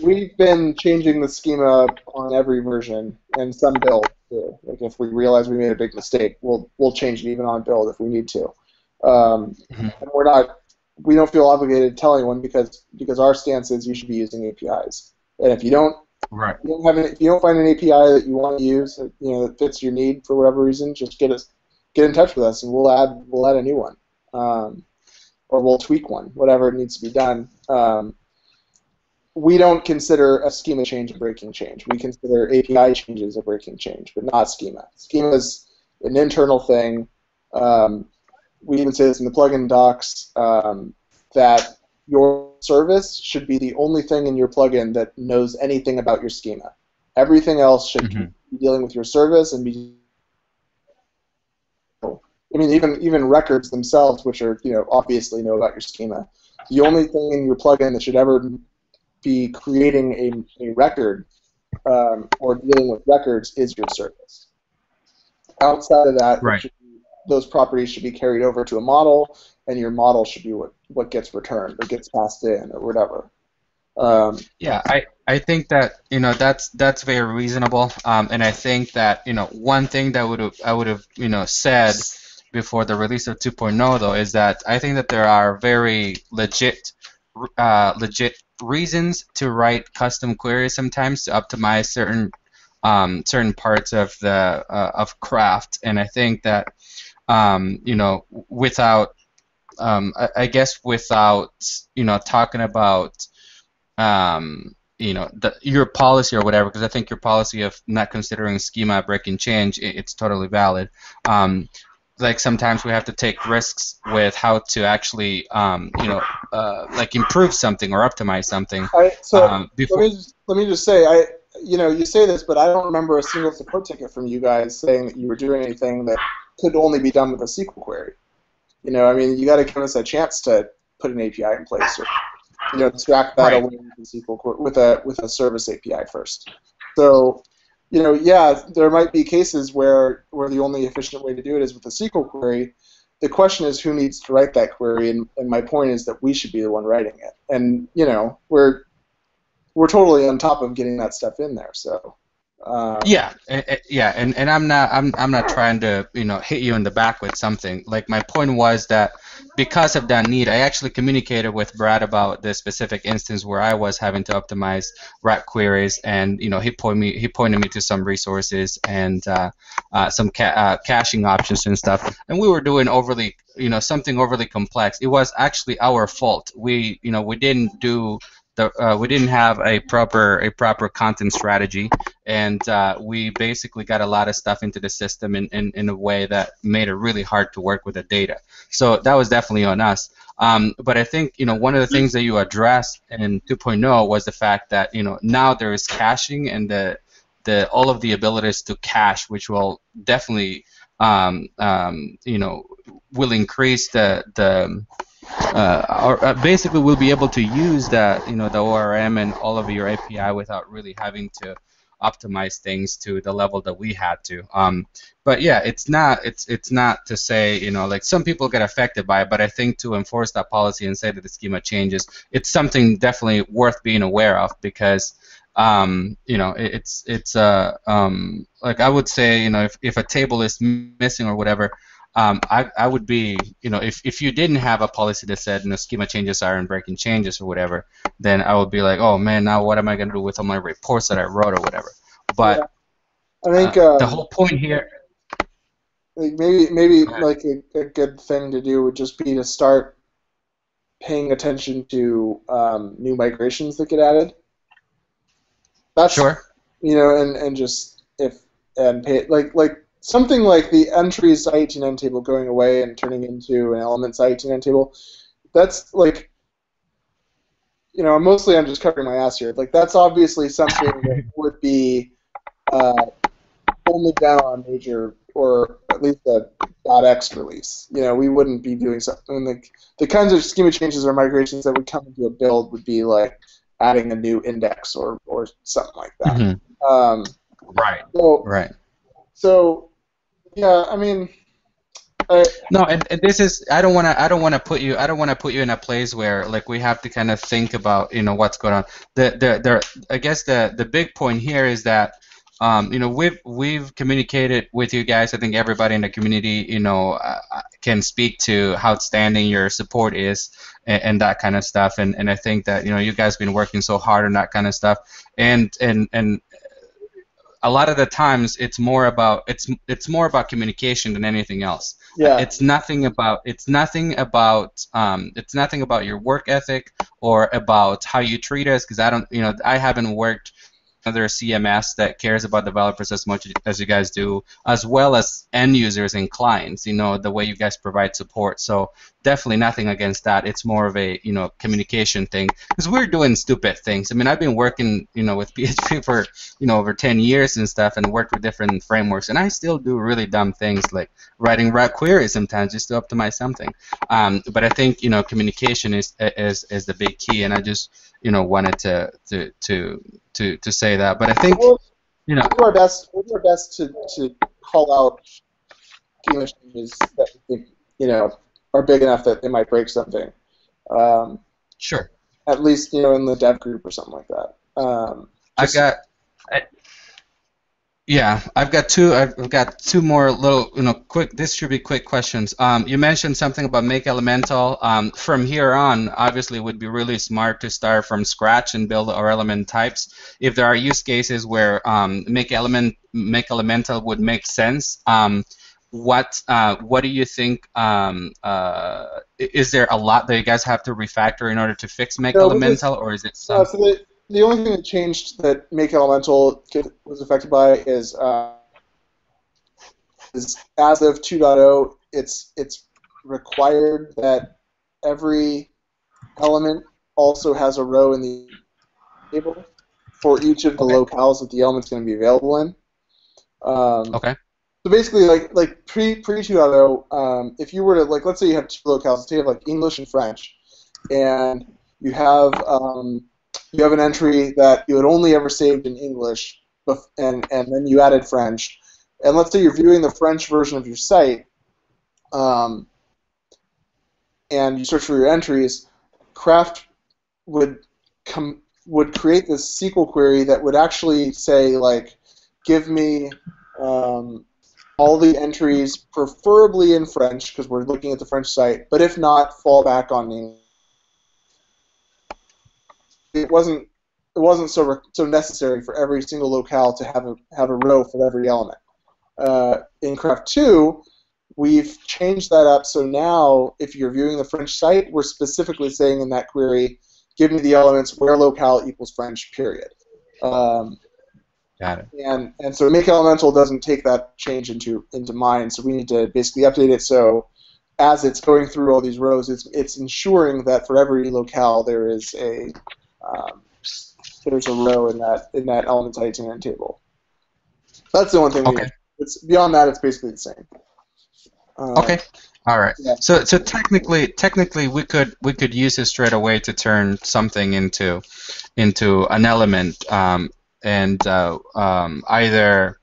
we've been changing the schema on every version and some build too. Like if we realize we made a big mistake, we'll change it even on build if we need to. And we don't feel obligated to tell anyone because our stance is you should be using APIs. And if you don't, if you don't find an API that you want to use, that fits your need for whatever reason, just get in touch with us and we'll add a new one. Or we'll tweak one, whatever needs to be done. We don't consider a schema change a breaking change. We consider API changes a breaking change, but not schema. Schema is an internal thing. We even say this in the plugin docs, that your service should be the only thing in your plugin that knows anything about your schema. Everything else should be dealing with your service and be. I mean, even records themselves, which are obviously know about your schema. The only thing in your plugin that should ever be creating a record or dealing with records is your service. Outside of that, those properties should be carried over to a model, and your model should be what gets returned or gets passed in or whatever. Yeah, I think that that's very reasonable, and I think that one thing that I would have said before the release of 2.0 though is that I think that there are very legit reasons to write custom queries sometimes to optimize certain parts of the of Craft, and I think that without I guess without talking about your policy or whatever, because I think your policy of not considering schema breaking change, it's totally valid. Like sometimes we have to take risks with how to actually like improve something or optimize something. Let me just say, you say this, but I don't remember a single support ticket from you guys saying that you were doing anything that could only be done with a SQL query. I mean, you got to give us a chance to put an API in place, or extract that away with a SQL with a service API first. So, yeah, there might be cases where the only efficient way to do it is with a SQL query. The question is who needs to write that query, and my point is that we should be the one writing it. And we're totally on top of getting that stuff in there. So. And I'm not trying to hit you in the back with something. Like my point was that because of that need, I actually communicated with Brad about the specific instance where I was having to optimize RAC queries, and he pointed me to some resources and some caching options and stuff, and we were doing something overly complex. It was actually our fault. We didn't do. We didn't have a proper content strategy, and we basically got a lot of stuff into the system in a way that made it really hard to work with the data. So that was definitely on us. But I think one of the things that you addressed in 2.0 was the fact that now there is caching and all of the abilities to cache, which will definitely will increase basically we'll be able to use the ORM and all of your API without really having to optimize things to the level that we had to. But yeah, it's not to say like some people get affected by it, but I think to enforce that policy and say that the schema changes, it's something definitely worth being aware of, because it's like I would say if a table is missing or whatever, I would be, if you didn't have a policy that said, schema changes are breaking changes or whatever, then I would be like, oh man, now what am I going to do with all my reports that I wrote or whatever? But I think the whole point here. Maybe like a good thing to do would just be to start paying attention to new migrations that get added. That's sure. And just pay like something like the entries i18n table going away and turning into an elements i18n table. That's like, mostly I'm just covering my ass here. Like that's obviously something that would be only down on a major or at least a .x release. We wouldn't be doing something like the kinds of schema changes or migrations that would come into a build would be like adding a new index or something like that. Mm-hmm. Right. Right. So yeah, I mean. No, and this is I don't want to put you in a place where like we have to kind of think about what's going on. I guess the big point here is that we've communicated with you guys. I think everybody in the community can speak to how outstanding your support is and that kind of stuff. And I think that you guys have been working so hard on that kind of stuff. And a lot of the times it's more about communication than anything else. Yeah. It's nothing about your work ethic or about how you treat us, because I haven't worked another CMS that cares about developers as much as you guys do, as well as end users and clients, the way you guys provide support. So definitely nothing against that. It's more of a communication thing, because we're doing stupid things. I mean, I've been working with PHP for over 10 years and stuff, and worked with different frameworks, and I still do really dumb things like writing route queries sometimes just to optimize something. But I think communication is the big key, and I just wanted to say that. But I think we'll do our best to call out schema changes that we think are big enough that they might break something. Sure. At least in the dev group or something like that. I've got two more little quick. This should be quick questions. You mentioned something about make elemental. From here on, obviously, it would be really smart to start from scratch and build our element types. If there are use cases where make elemental would make sense, what do you think? Is there a lot that you guys have to refactor in order to fix make elemental, or is it something? The only thing that changed that make elemental was affected by is as of 2.0, it's required that every element also has a row in the table for each of the locales that the element's going to be available in. Okay. So basically, like pre 2.0, if you were to let's say you have two locales, so you have like English and French, and you have an entry that you had only ever saved in English, and then you added French. And let's say you're viewing the French version of your site, and you search for your entries. Craft would create this SQL query that would actually say, give me all the entries, preferably in French, because we're looking at the French site, but if not, fall back on English. It wasn't so necessary for every single locale to have a row for every element. In Craft 2, we've changed that up, so now if you're viewing the French site, we're specifically saying in that query, give me the elements where locale equals French, period. Got it. And so make elemental doesn't take that change into mind, so we need to basically update it so as it's going through all these rows, it's ensuring that for every locale there is there's a row in that elements i18n table. That's the one thing. Okay. It's beyond that. It's basically the same. Okay. All right. Yeah. So technically we could use it straight away to turn something into an element, and either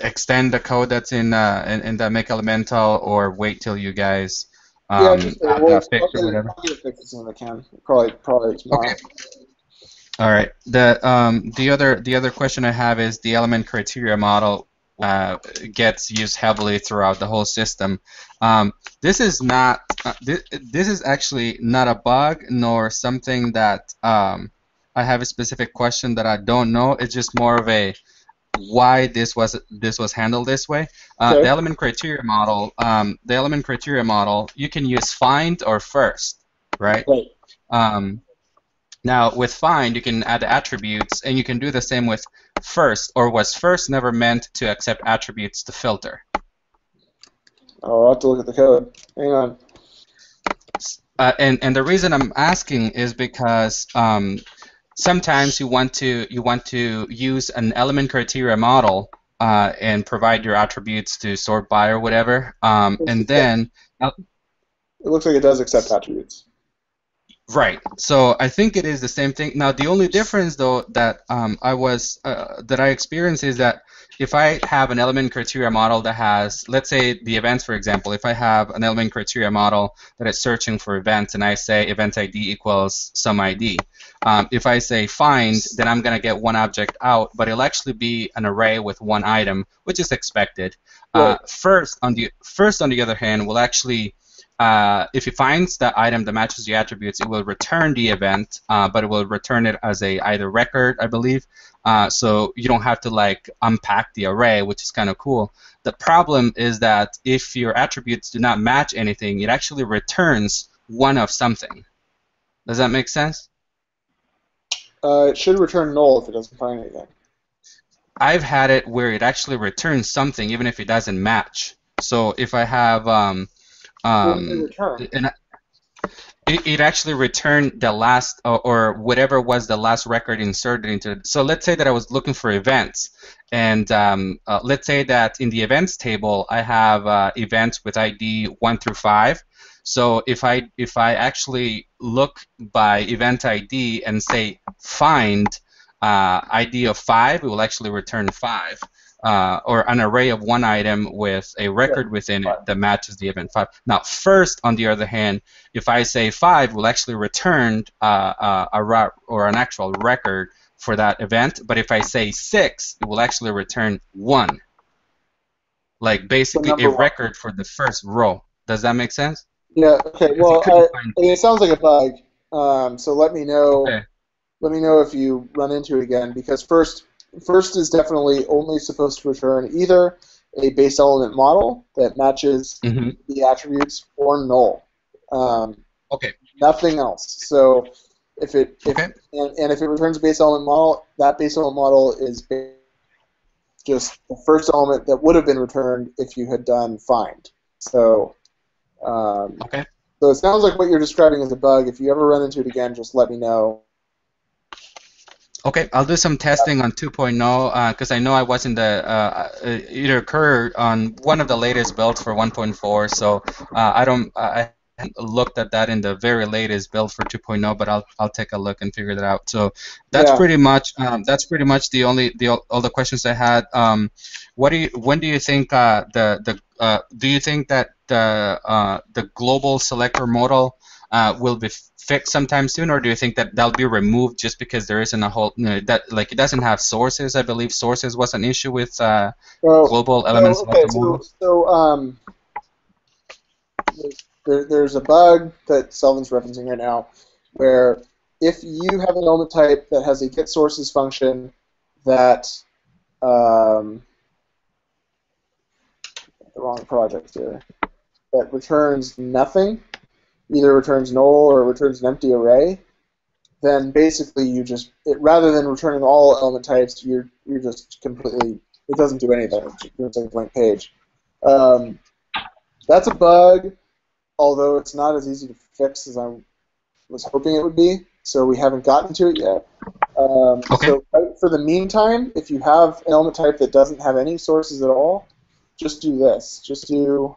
extend the code that's in the make elemental, or wait till you guys yeah, just fix or whatever. I'll get it fixed as soon as I can. Probably tomorrow. Okay. All right. The other question I have is the element criteria model. gets used heavily throughout the whole system. This is not. This is actually not a bug nor something that I have a specific question that I don't know. It's just more of a why this was handled this way. Okay. The element criteria model. You can use find or first, right? Right. Now, with find, you can add attributes, and you can do the same with first, or was first never meant to accept attributes to filter? I'll have to look at the code. Hang on. And the reason I'm asking is because sometimes you want to use an element criteria model and provide your attributes to sort by or whatever, and then it looks like it does accept attributes. Right. So I think it is the same thing. Now the only difference though that I experienced is that if I have an element criteria model that has, let's say the events, for example, if I have an element criteria model that is searching for events and I say event ID equals some ID, if I say find, then I'm going to get one object out, but it'll actually be an array with one item, which is expected. Right. First, on the other hand, will actually if it finds the item that matches the attributes, it will return the event, but it will return it as a either record, I believe. So you don't have to like unpack the array, which is kind of cool. The problem is that if your attributes do not match anything, it actually returns one of something. Does that make sense? It should return null if it doesn't find anything. I've had it where it actually returns something even if it doesn't match. So if I have it actually returned the last or whatever was the last record inserted into it. So let's say that I was looking for events, and let's say that in the events table I have events with ID 1 through 5. So if I actually look by event ID and say find ID of 5, it will actually return 5. Or an array of one item with a record within it that matches the event 5. Now, first, on the other hand, if I say 5, we'll actually return an actual record for that event. But if I say 6, it will actually return 1. Like basically a record for the first row. Does that make sense? Yeah. Okay. Well, it sounds like a bug. So let me know. Okay. Let me know if you run into it again, because first is definitely only supposed to return either a base element model that matches the attributes or null. Okay. Nothing else. So if it returns a base element model, that base element model is just the first element that would have been returned if you had done find. So okay. So it sounds like what you're describing is a bug. If you ever run into it again, just let me know. Okay, I'll do some testing on 2.0 because I know I was in the it occurred on one of the latest builds for 1.4, so I haven't looked at that in the very latest build for 2.0, but I'll take a look and figure that out. So that's pretty much all the questions I had. When do you think do you think that the global selector modal will be fixed sometime soon, or do you think that that'll be removed just because there isn't a whole that like it doesn't have sources? I believe sources was an issue with global element selector model. So there's a bug that Selvin's referencing right now, where if you have an element type that has a getSources function that the wrong project here, that returns nothing, either returns null or returns an empty array, then basically you just rather than returning all element types, you're just completely, it doesn't do anything. It's like a blank page. That's a bug, although it's not as easy to fix as I was hoping it would be. So we haven't gotten to it yet. Okay. So for the meantime, if you have an element type that doesn't have any sources at all, just do this. Just do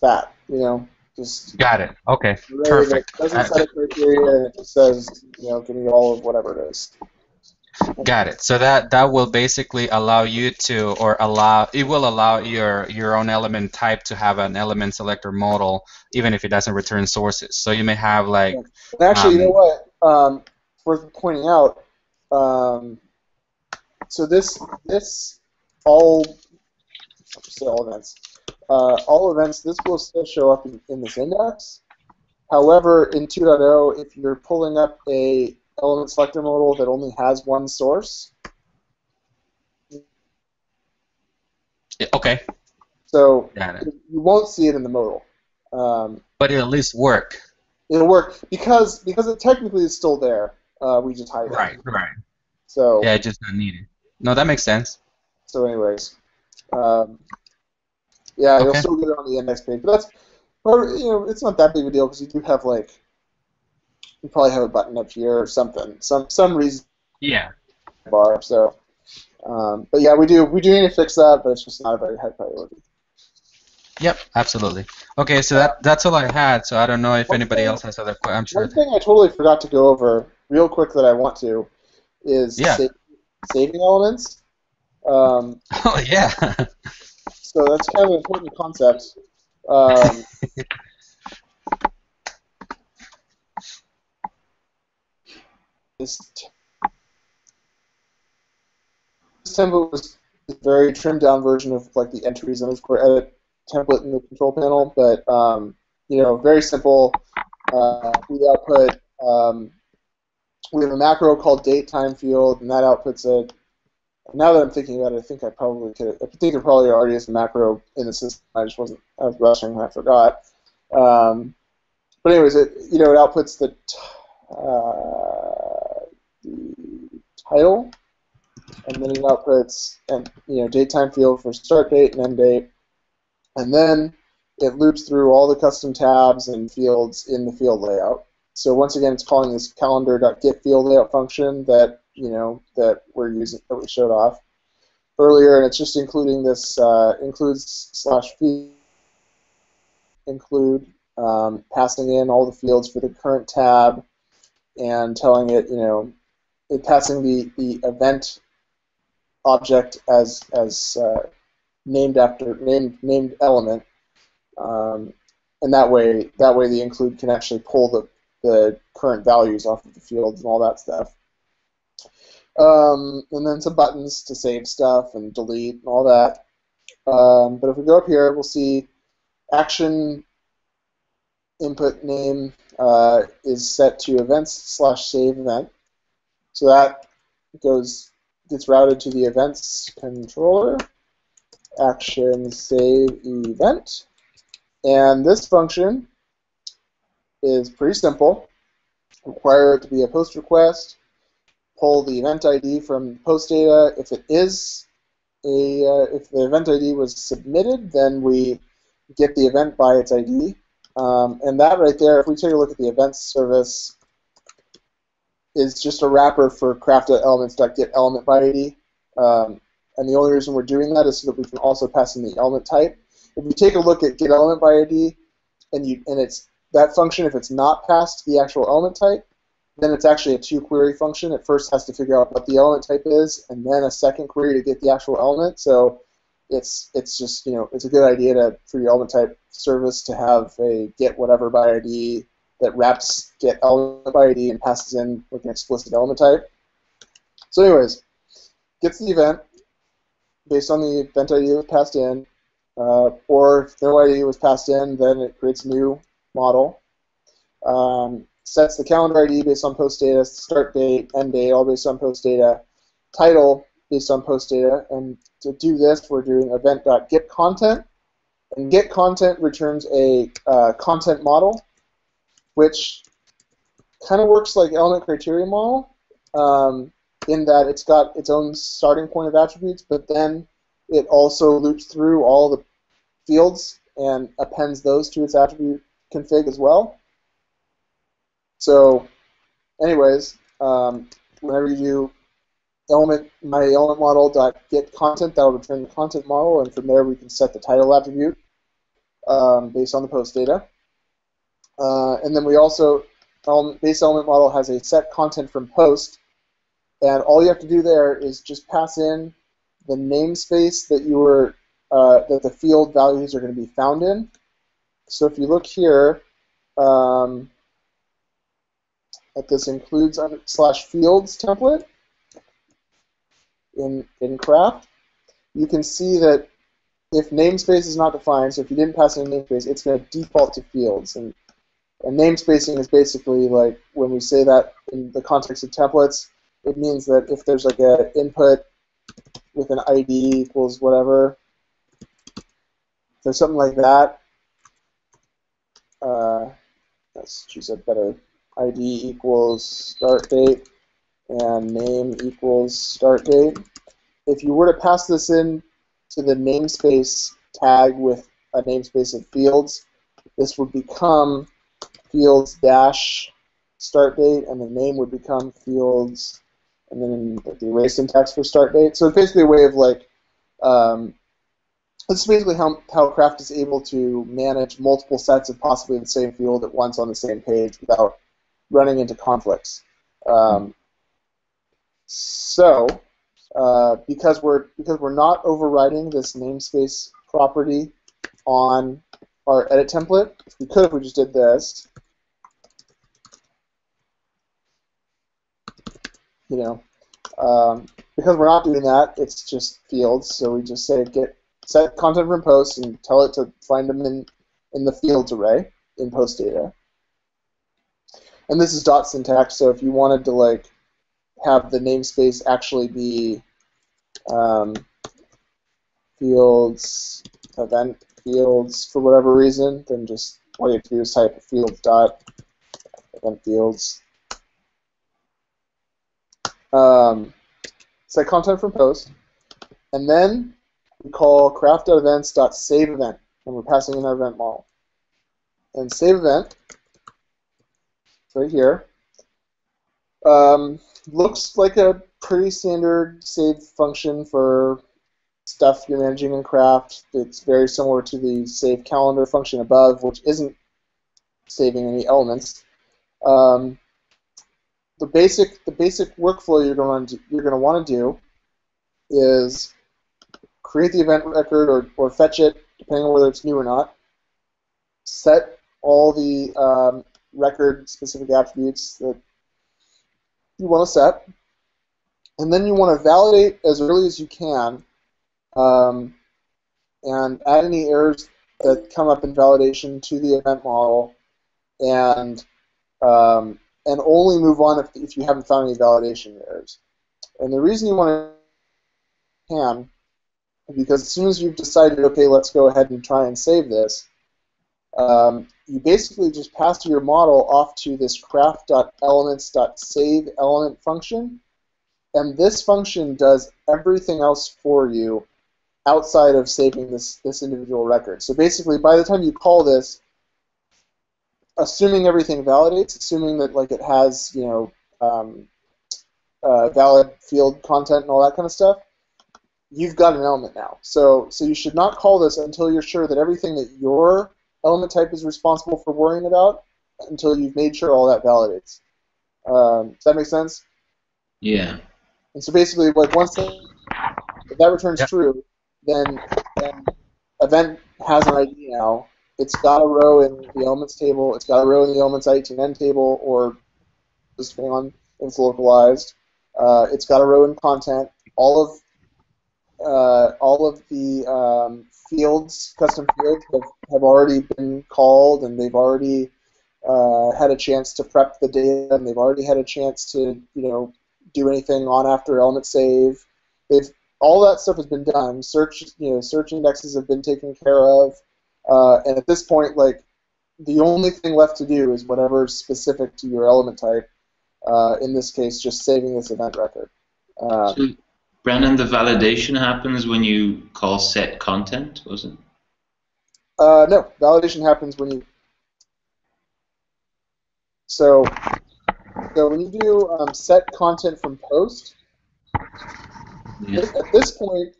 that, just got it. Okay, really perfect. It doesn't set a criteria, and it just says, give me all of whatever it is. Got it. So that will basically allow you to, or it will allow your own element type to have an element selector model, even if it doesn't return sources. So you may have like. Yeah. And actually, you know what? Worth pointing out. So this all events. All events. This will still show up in this index. However, in 2.0, if you're pulling up a element selector modal that only has one source. Okay. So Got it. you won't see it in the modal. But it'll at least work. It'll work because it technically is still there. We just hide it. Right. So yeah, it's just not needed. No, that makes sense. So, anyways, Okay. you'll still get it on the index page, but it's not that big of a deal because you do have you probably have a button up here or something, some reason. Yeah. Bar. So, but yeah, we do need to fix that, but it's just not a very high priority. Yep, absolutely. Okay, so that's all I had. So I don't know if anybody else has other questions. I'm sure. One thing I totally forgot to go over real quick that I want to is saving elements. Oh yeah. So that's kind of an important concept. This template was a very trimmed down version of the entries and underscore edit template in the control panel, but very simple. We output. We have a macro called datetime field, and that outputs a. Now that I'm thinking about it, I think I probably could. I think there probably already is a macro in the system. I was rushing and I forgot. But anyways, it outputs the title, and then it outputs datetime field for start date and end date, and then it loops through all the custom tabs and fields in the field layout. So once again, it's calling this calendar.getFieldLayout function that we're using, that we showed off earlier, and it's just including this includes /field include, passing in all the fields for the current tab, and telling it it passing the event object as named element, and that way the include can actually pull the current values off of the fields and all that stuff. And then some buttons to save stuff and delete and all that. But if we go up here, we'll see action input name is set to events/save event. So that gets routed to the events controller, action save event. And this function is pretty simple. Require it to be a post request, pull the event ID from post data. If it is if the event ID was submitted, then we get the event by its ID. And that right there, if we take a look at the events service, is just a wrapper for craft.elements.getElementById. And the only reason we're doing that is so that we can also pass in the element type. If you take a look at getElementById, and it's that function, if it's not passed the actual element type, then it's actually a two-query function. It first has to figure out what the element type is, and then a second query to get the actual element. So it's just it's a good idea for your element type service to have a get whatever by ID that wraps get element by ID and passes in like an explicit element type. So anyways, gets the event based on the event ID that was passed in, or if no ID was passed in, then it creates a new model. Sets the calendar ID based on post data, start date, end date, all based on post data, title based on post data, and to do this, we're doing event.getContent, and getContent returns a content model, which kind of works like element criteria model, in that it's got its own starting point of attributes, but then it also loops through all the fields and appends those to its attribute config as well. So, anyways, whenever you do myElementModel.getContent, that'll return the content model, and from there we can set the title attribute based on the post data. And then we also, BaseElementModel has a set content from post, And all you have to do there is just pass in the namespace that that the field values are going to be found in. So if you look here at this includes/fields template in Craft, you can see that if namespace is not defined, so if you didn't pass in a namespace, it's going to default to fields. And namespacing is basically like when we say that in the context of templates, it means that if there's like an input with an ID equals whatever, if there's something like that, let's choose a better ID equals start date and name equals start date. If you were to pass this in to the namespace tag with a namespace of fields, this would become fields dash start date, and the name would become fields, and then the array syntax for start date. So it's basically a way of like, this is basically how Craft is able to manage multiple sets of possibly the same field at once on the same page without running into conflicts. Because we're not overriding this namespace property on our edit template, we could if we just did this. Because we're not doing that, it's just fields. So we just say set content from post and tell it to find them in the fields array in post data. And this is dot syntax. So if you wanted to like have the namespace actually be fields event fields for whatever reason, then just all you have to do is type fields dot event fields. Set content from post, and then we call craft.events.saveEvent, and we're passing in our event model. And save event, right here, looks like a pretty standard save function for stuff you're managing in Craft. It's very similar to the save calendar function above, which isn't saving any elements. The basic workflow you're going to want to do is create the event record or fetch it, depending on whether it's new or not. Set all the record-specific attributes that you want to set, and then you want to validate as early as you can, and add any errors that come up in validation to the event model, and only move on if you haven't found any validation errors. And the reason you want to because as soon as you've decided, okay, let's go ahead and try and save this, you basically just pass your model off to this craft.elements.saveElement function, and this function does everything else for you outside of saving this individual record. So basically, by the time you call this, assuming everything validates, assuming that like it has valid field content and all that kind of stuff, you've got an element now. So you should not call this until you're sure that everything that your element type is responsible for worrying about, until you've made sure all that validates. Does that make sense? Yeah. And so basically, like once if that returns true, then event has an ID now. It's got a row in the elements table. It's got a row in the elements ITN table, or just depending on if it's localized. It's got a row in content. All of the fields, custom fields, have already been called, and they've already had a chance to prep the data, and they've already had a chance to do anything on after element save. All that stuff has been done. Search indexes have been taken care of, and at this point, like the only thing left to do is whatever's specific to your element type. In this case, just saving this event record. So, Brandon, the validation happens when you call set content, was it? No, validation happens when you. So when you do set content from post, at this point,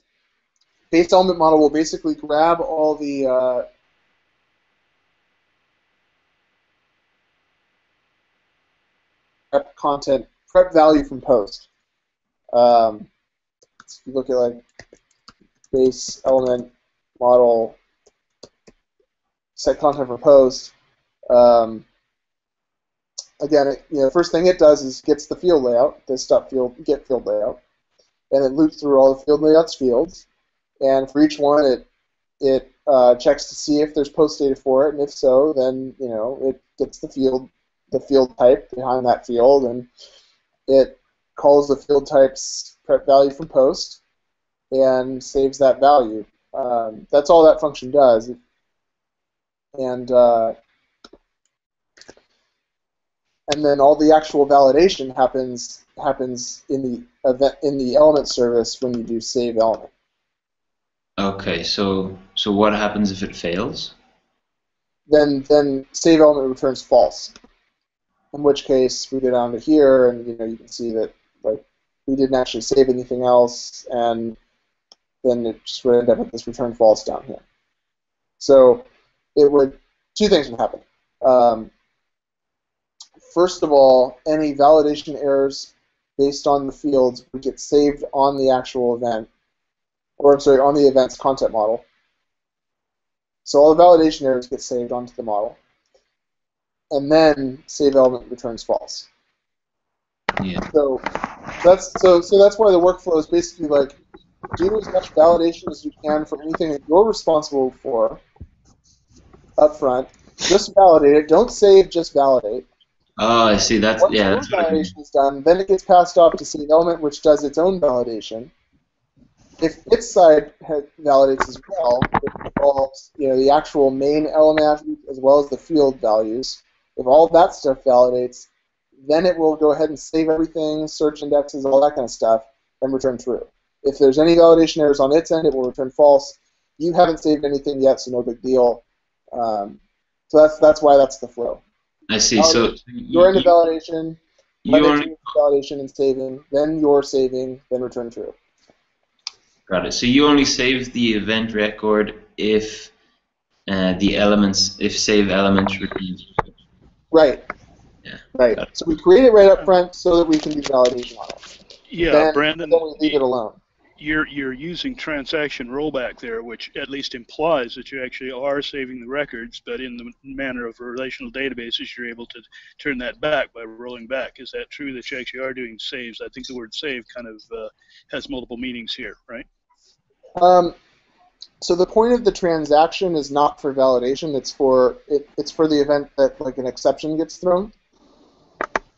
BaseElementModel will basically grab all the prep value from post. If you look at like BaseElementModel set content for post, again, first thing it does is gets the field layout, this get field layout, and it loops through all the field layouts fields, and for each one it checks to see if there's post data for it, and if so, then it gets the field type behind that field, and it calls the field type's prep value from post and saves that value. That's all that function does, and then all the actual validation happens in the element service when you do save element. Okay, so what happens if it fails? Then save element returns false. In which case we go down to here, and you can see that like we didn't actually save anything else, and then it just would end up with this return false down here. So two things would happen. First of all, any validation errors based on the fields would get saved on the actual event, or I'm sorry, on the event's content model. So all the validation errors get saved onto the model, and then save element returns false. Yeah. So that's why the workflow is basically like do as much validation as you can for anything that you're responsible for up front. Just validate it. Don't save, just validate. Oh, I see. That's Once yeah. your validation is done, then it gets passed off to save element, which does its own validation. If its side validates as well, it involves the actual main element attribute as well as the field values. If all of that stuff validates, then it will go ahead and save everything, search indexes, all that kind of stuff, and return true. If there's any validation errors on its end, it will return false. You haven't saved anything yet, so no big deal. So that's why that's the flow. I see. So you're into validation, validation and saving, then you're saving, then return true. Got it. So you only save the event record if if save element returns. Right. Yeah. Right. So we create it right up front so that we can do validation on it. Yeah, Brandon. Then we leave it alone. You're using transaction rollback there, which at least implies that you actually are saving the records, but in the manner of relational databases, you're able to turn that back by rolling back. Is that true that you actually are doing saves? I think the word save kind of has multiple meanings here, right? So the point of the transaction is not for validation. It's for the event that like an exception gets thrown.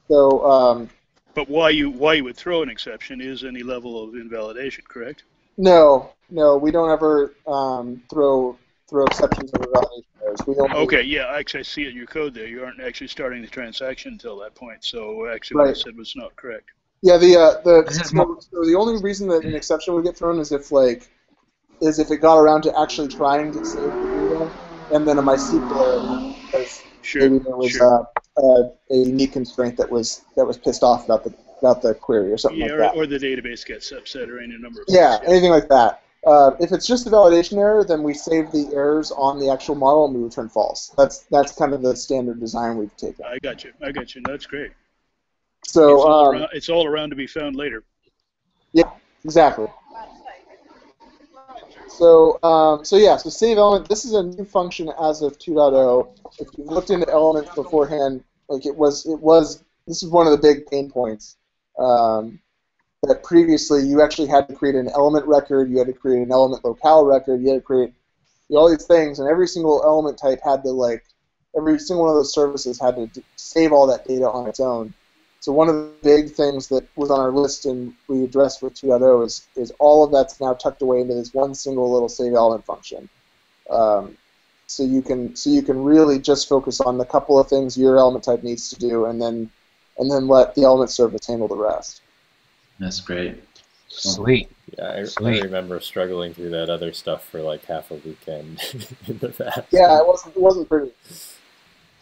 So. But why you would throw an exception is any level of invalidation, correct? No, we don't ever throw exceptions over validation errors. Okay, yeah, actually I see it in your code there. You aren't actually starting the transaction until that point. So actually what I said was not correct. Yeah, the only reason that an exception would get thrown is if it got around to actually trying to save the data, and then a MySQL because maybe there was a unique constraint that was pissed off about the query or something like that. Or the database gets upset or any number of things. Yeah, anything like that. If it's just a validation error, then we save the errors on the actual model and we return false. That's kind of the standard design we've taken. I got you. No, that's great. So it's all around to be found later. Yeah, exactly. So save element. This is a new function as of 2.0. If you've looked into elements beforehand, like it was. This is one of the big pain points. That previously you actually had to create an element record, you had to create an element locale record, you had to create all these things, and every single element type had to every single one of those services had to save all that data on its own. So one of the big things that was on our list and we addressed with 2.0 is all of that's now tucked away into this one single little save element function. So you can really just focus on the couple of things your element type needs to do, and then let the element service handle the rest. That's great. Sweet. Yeah, I remember struggling through that other stuff for like half a weekend in the past. Yeah, it wasn't pretty.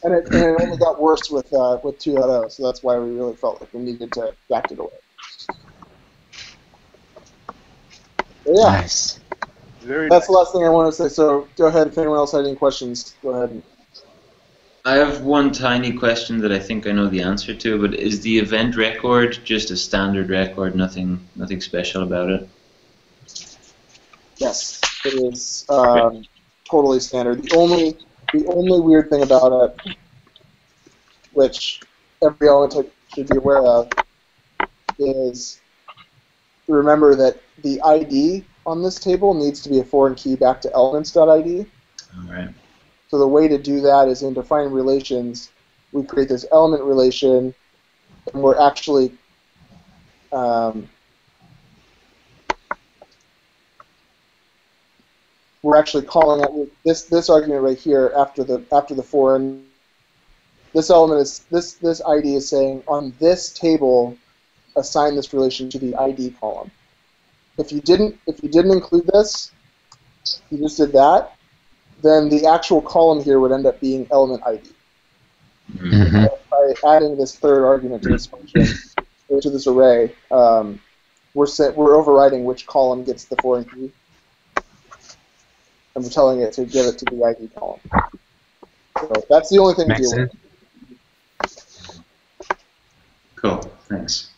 And it only got worse with 2.0, so that's why we really felt like we needed to back it away. But yeah, nice. That's the last thing I want to say. So go ahead, if anyone else had any questions, go ahead. I have one tiny question that I think I know the answer to, but is the event record just a standard record, nothing special about it? Yes, it is totally standard. The only weird thing about it, which every element type should be aware of, is remember that the ID on this table needs to be a foreign key back to elements.id. All right. So the way to do that is in defining relations, we create this element relation, and we're actually calling out this argument right here after the foreign. This element is this ID is saying on this table, assign this relation to the ID column. If you didn't include this, you just did that, then the actual column here would end up being element ID. Mm-hmm. By adding this third argument to this function, or to this array, we're overriding which column gets the foreign key, and we're telling it to give it to the ID column. So that's the only thing to Makes deal with. sense. Cool. Thanks.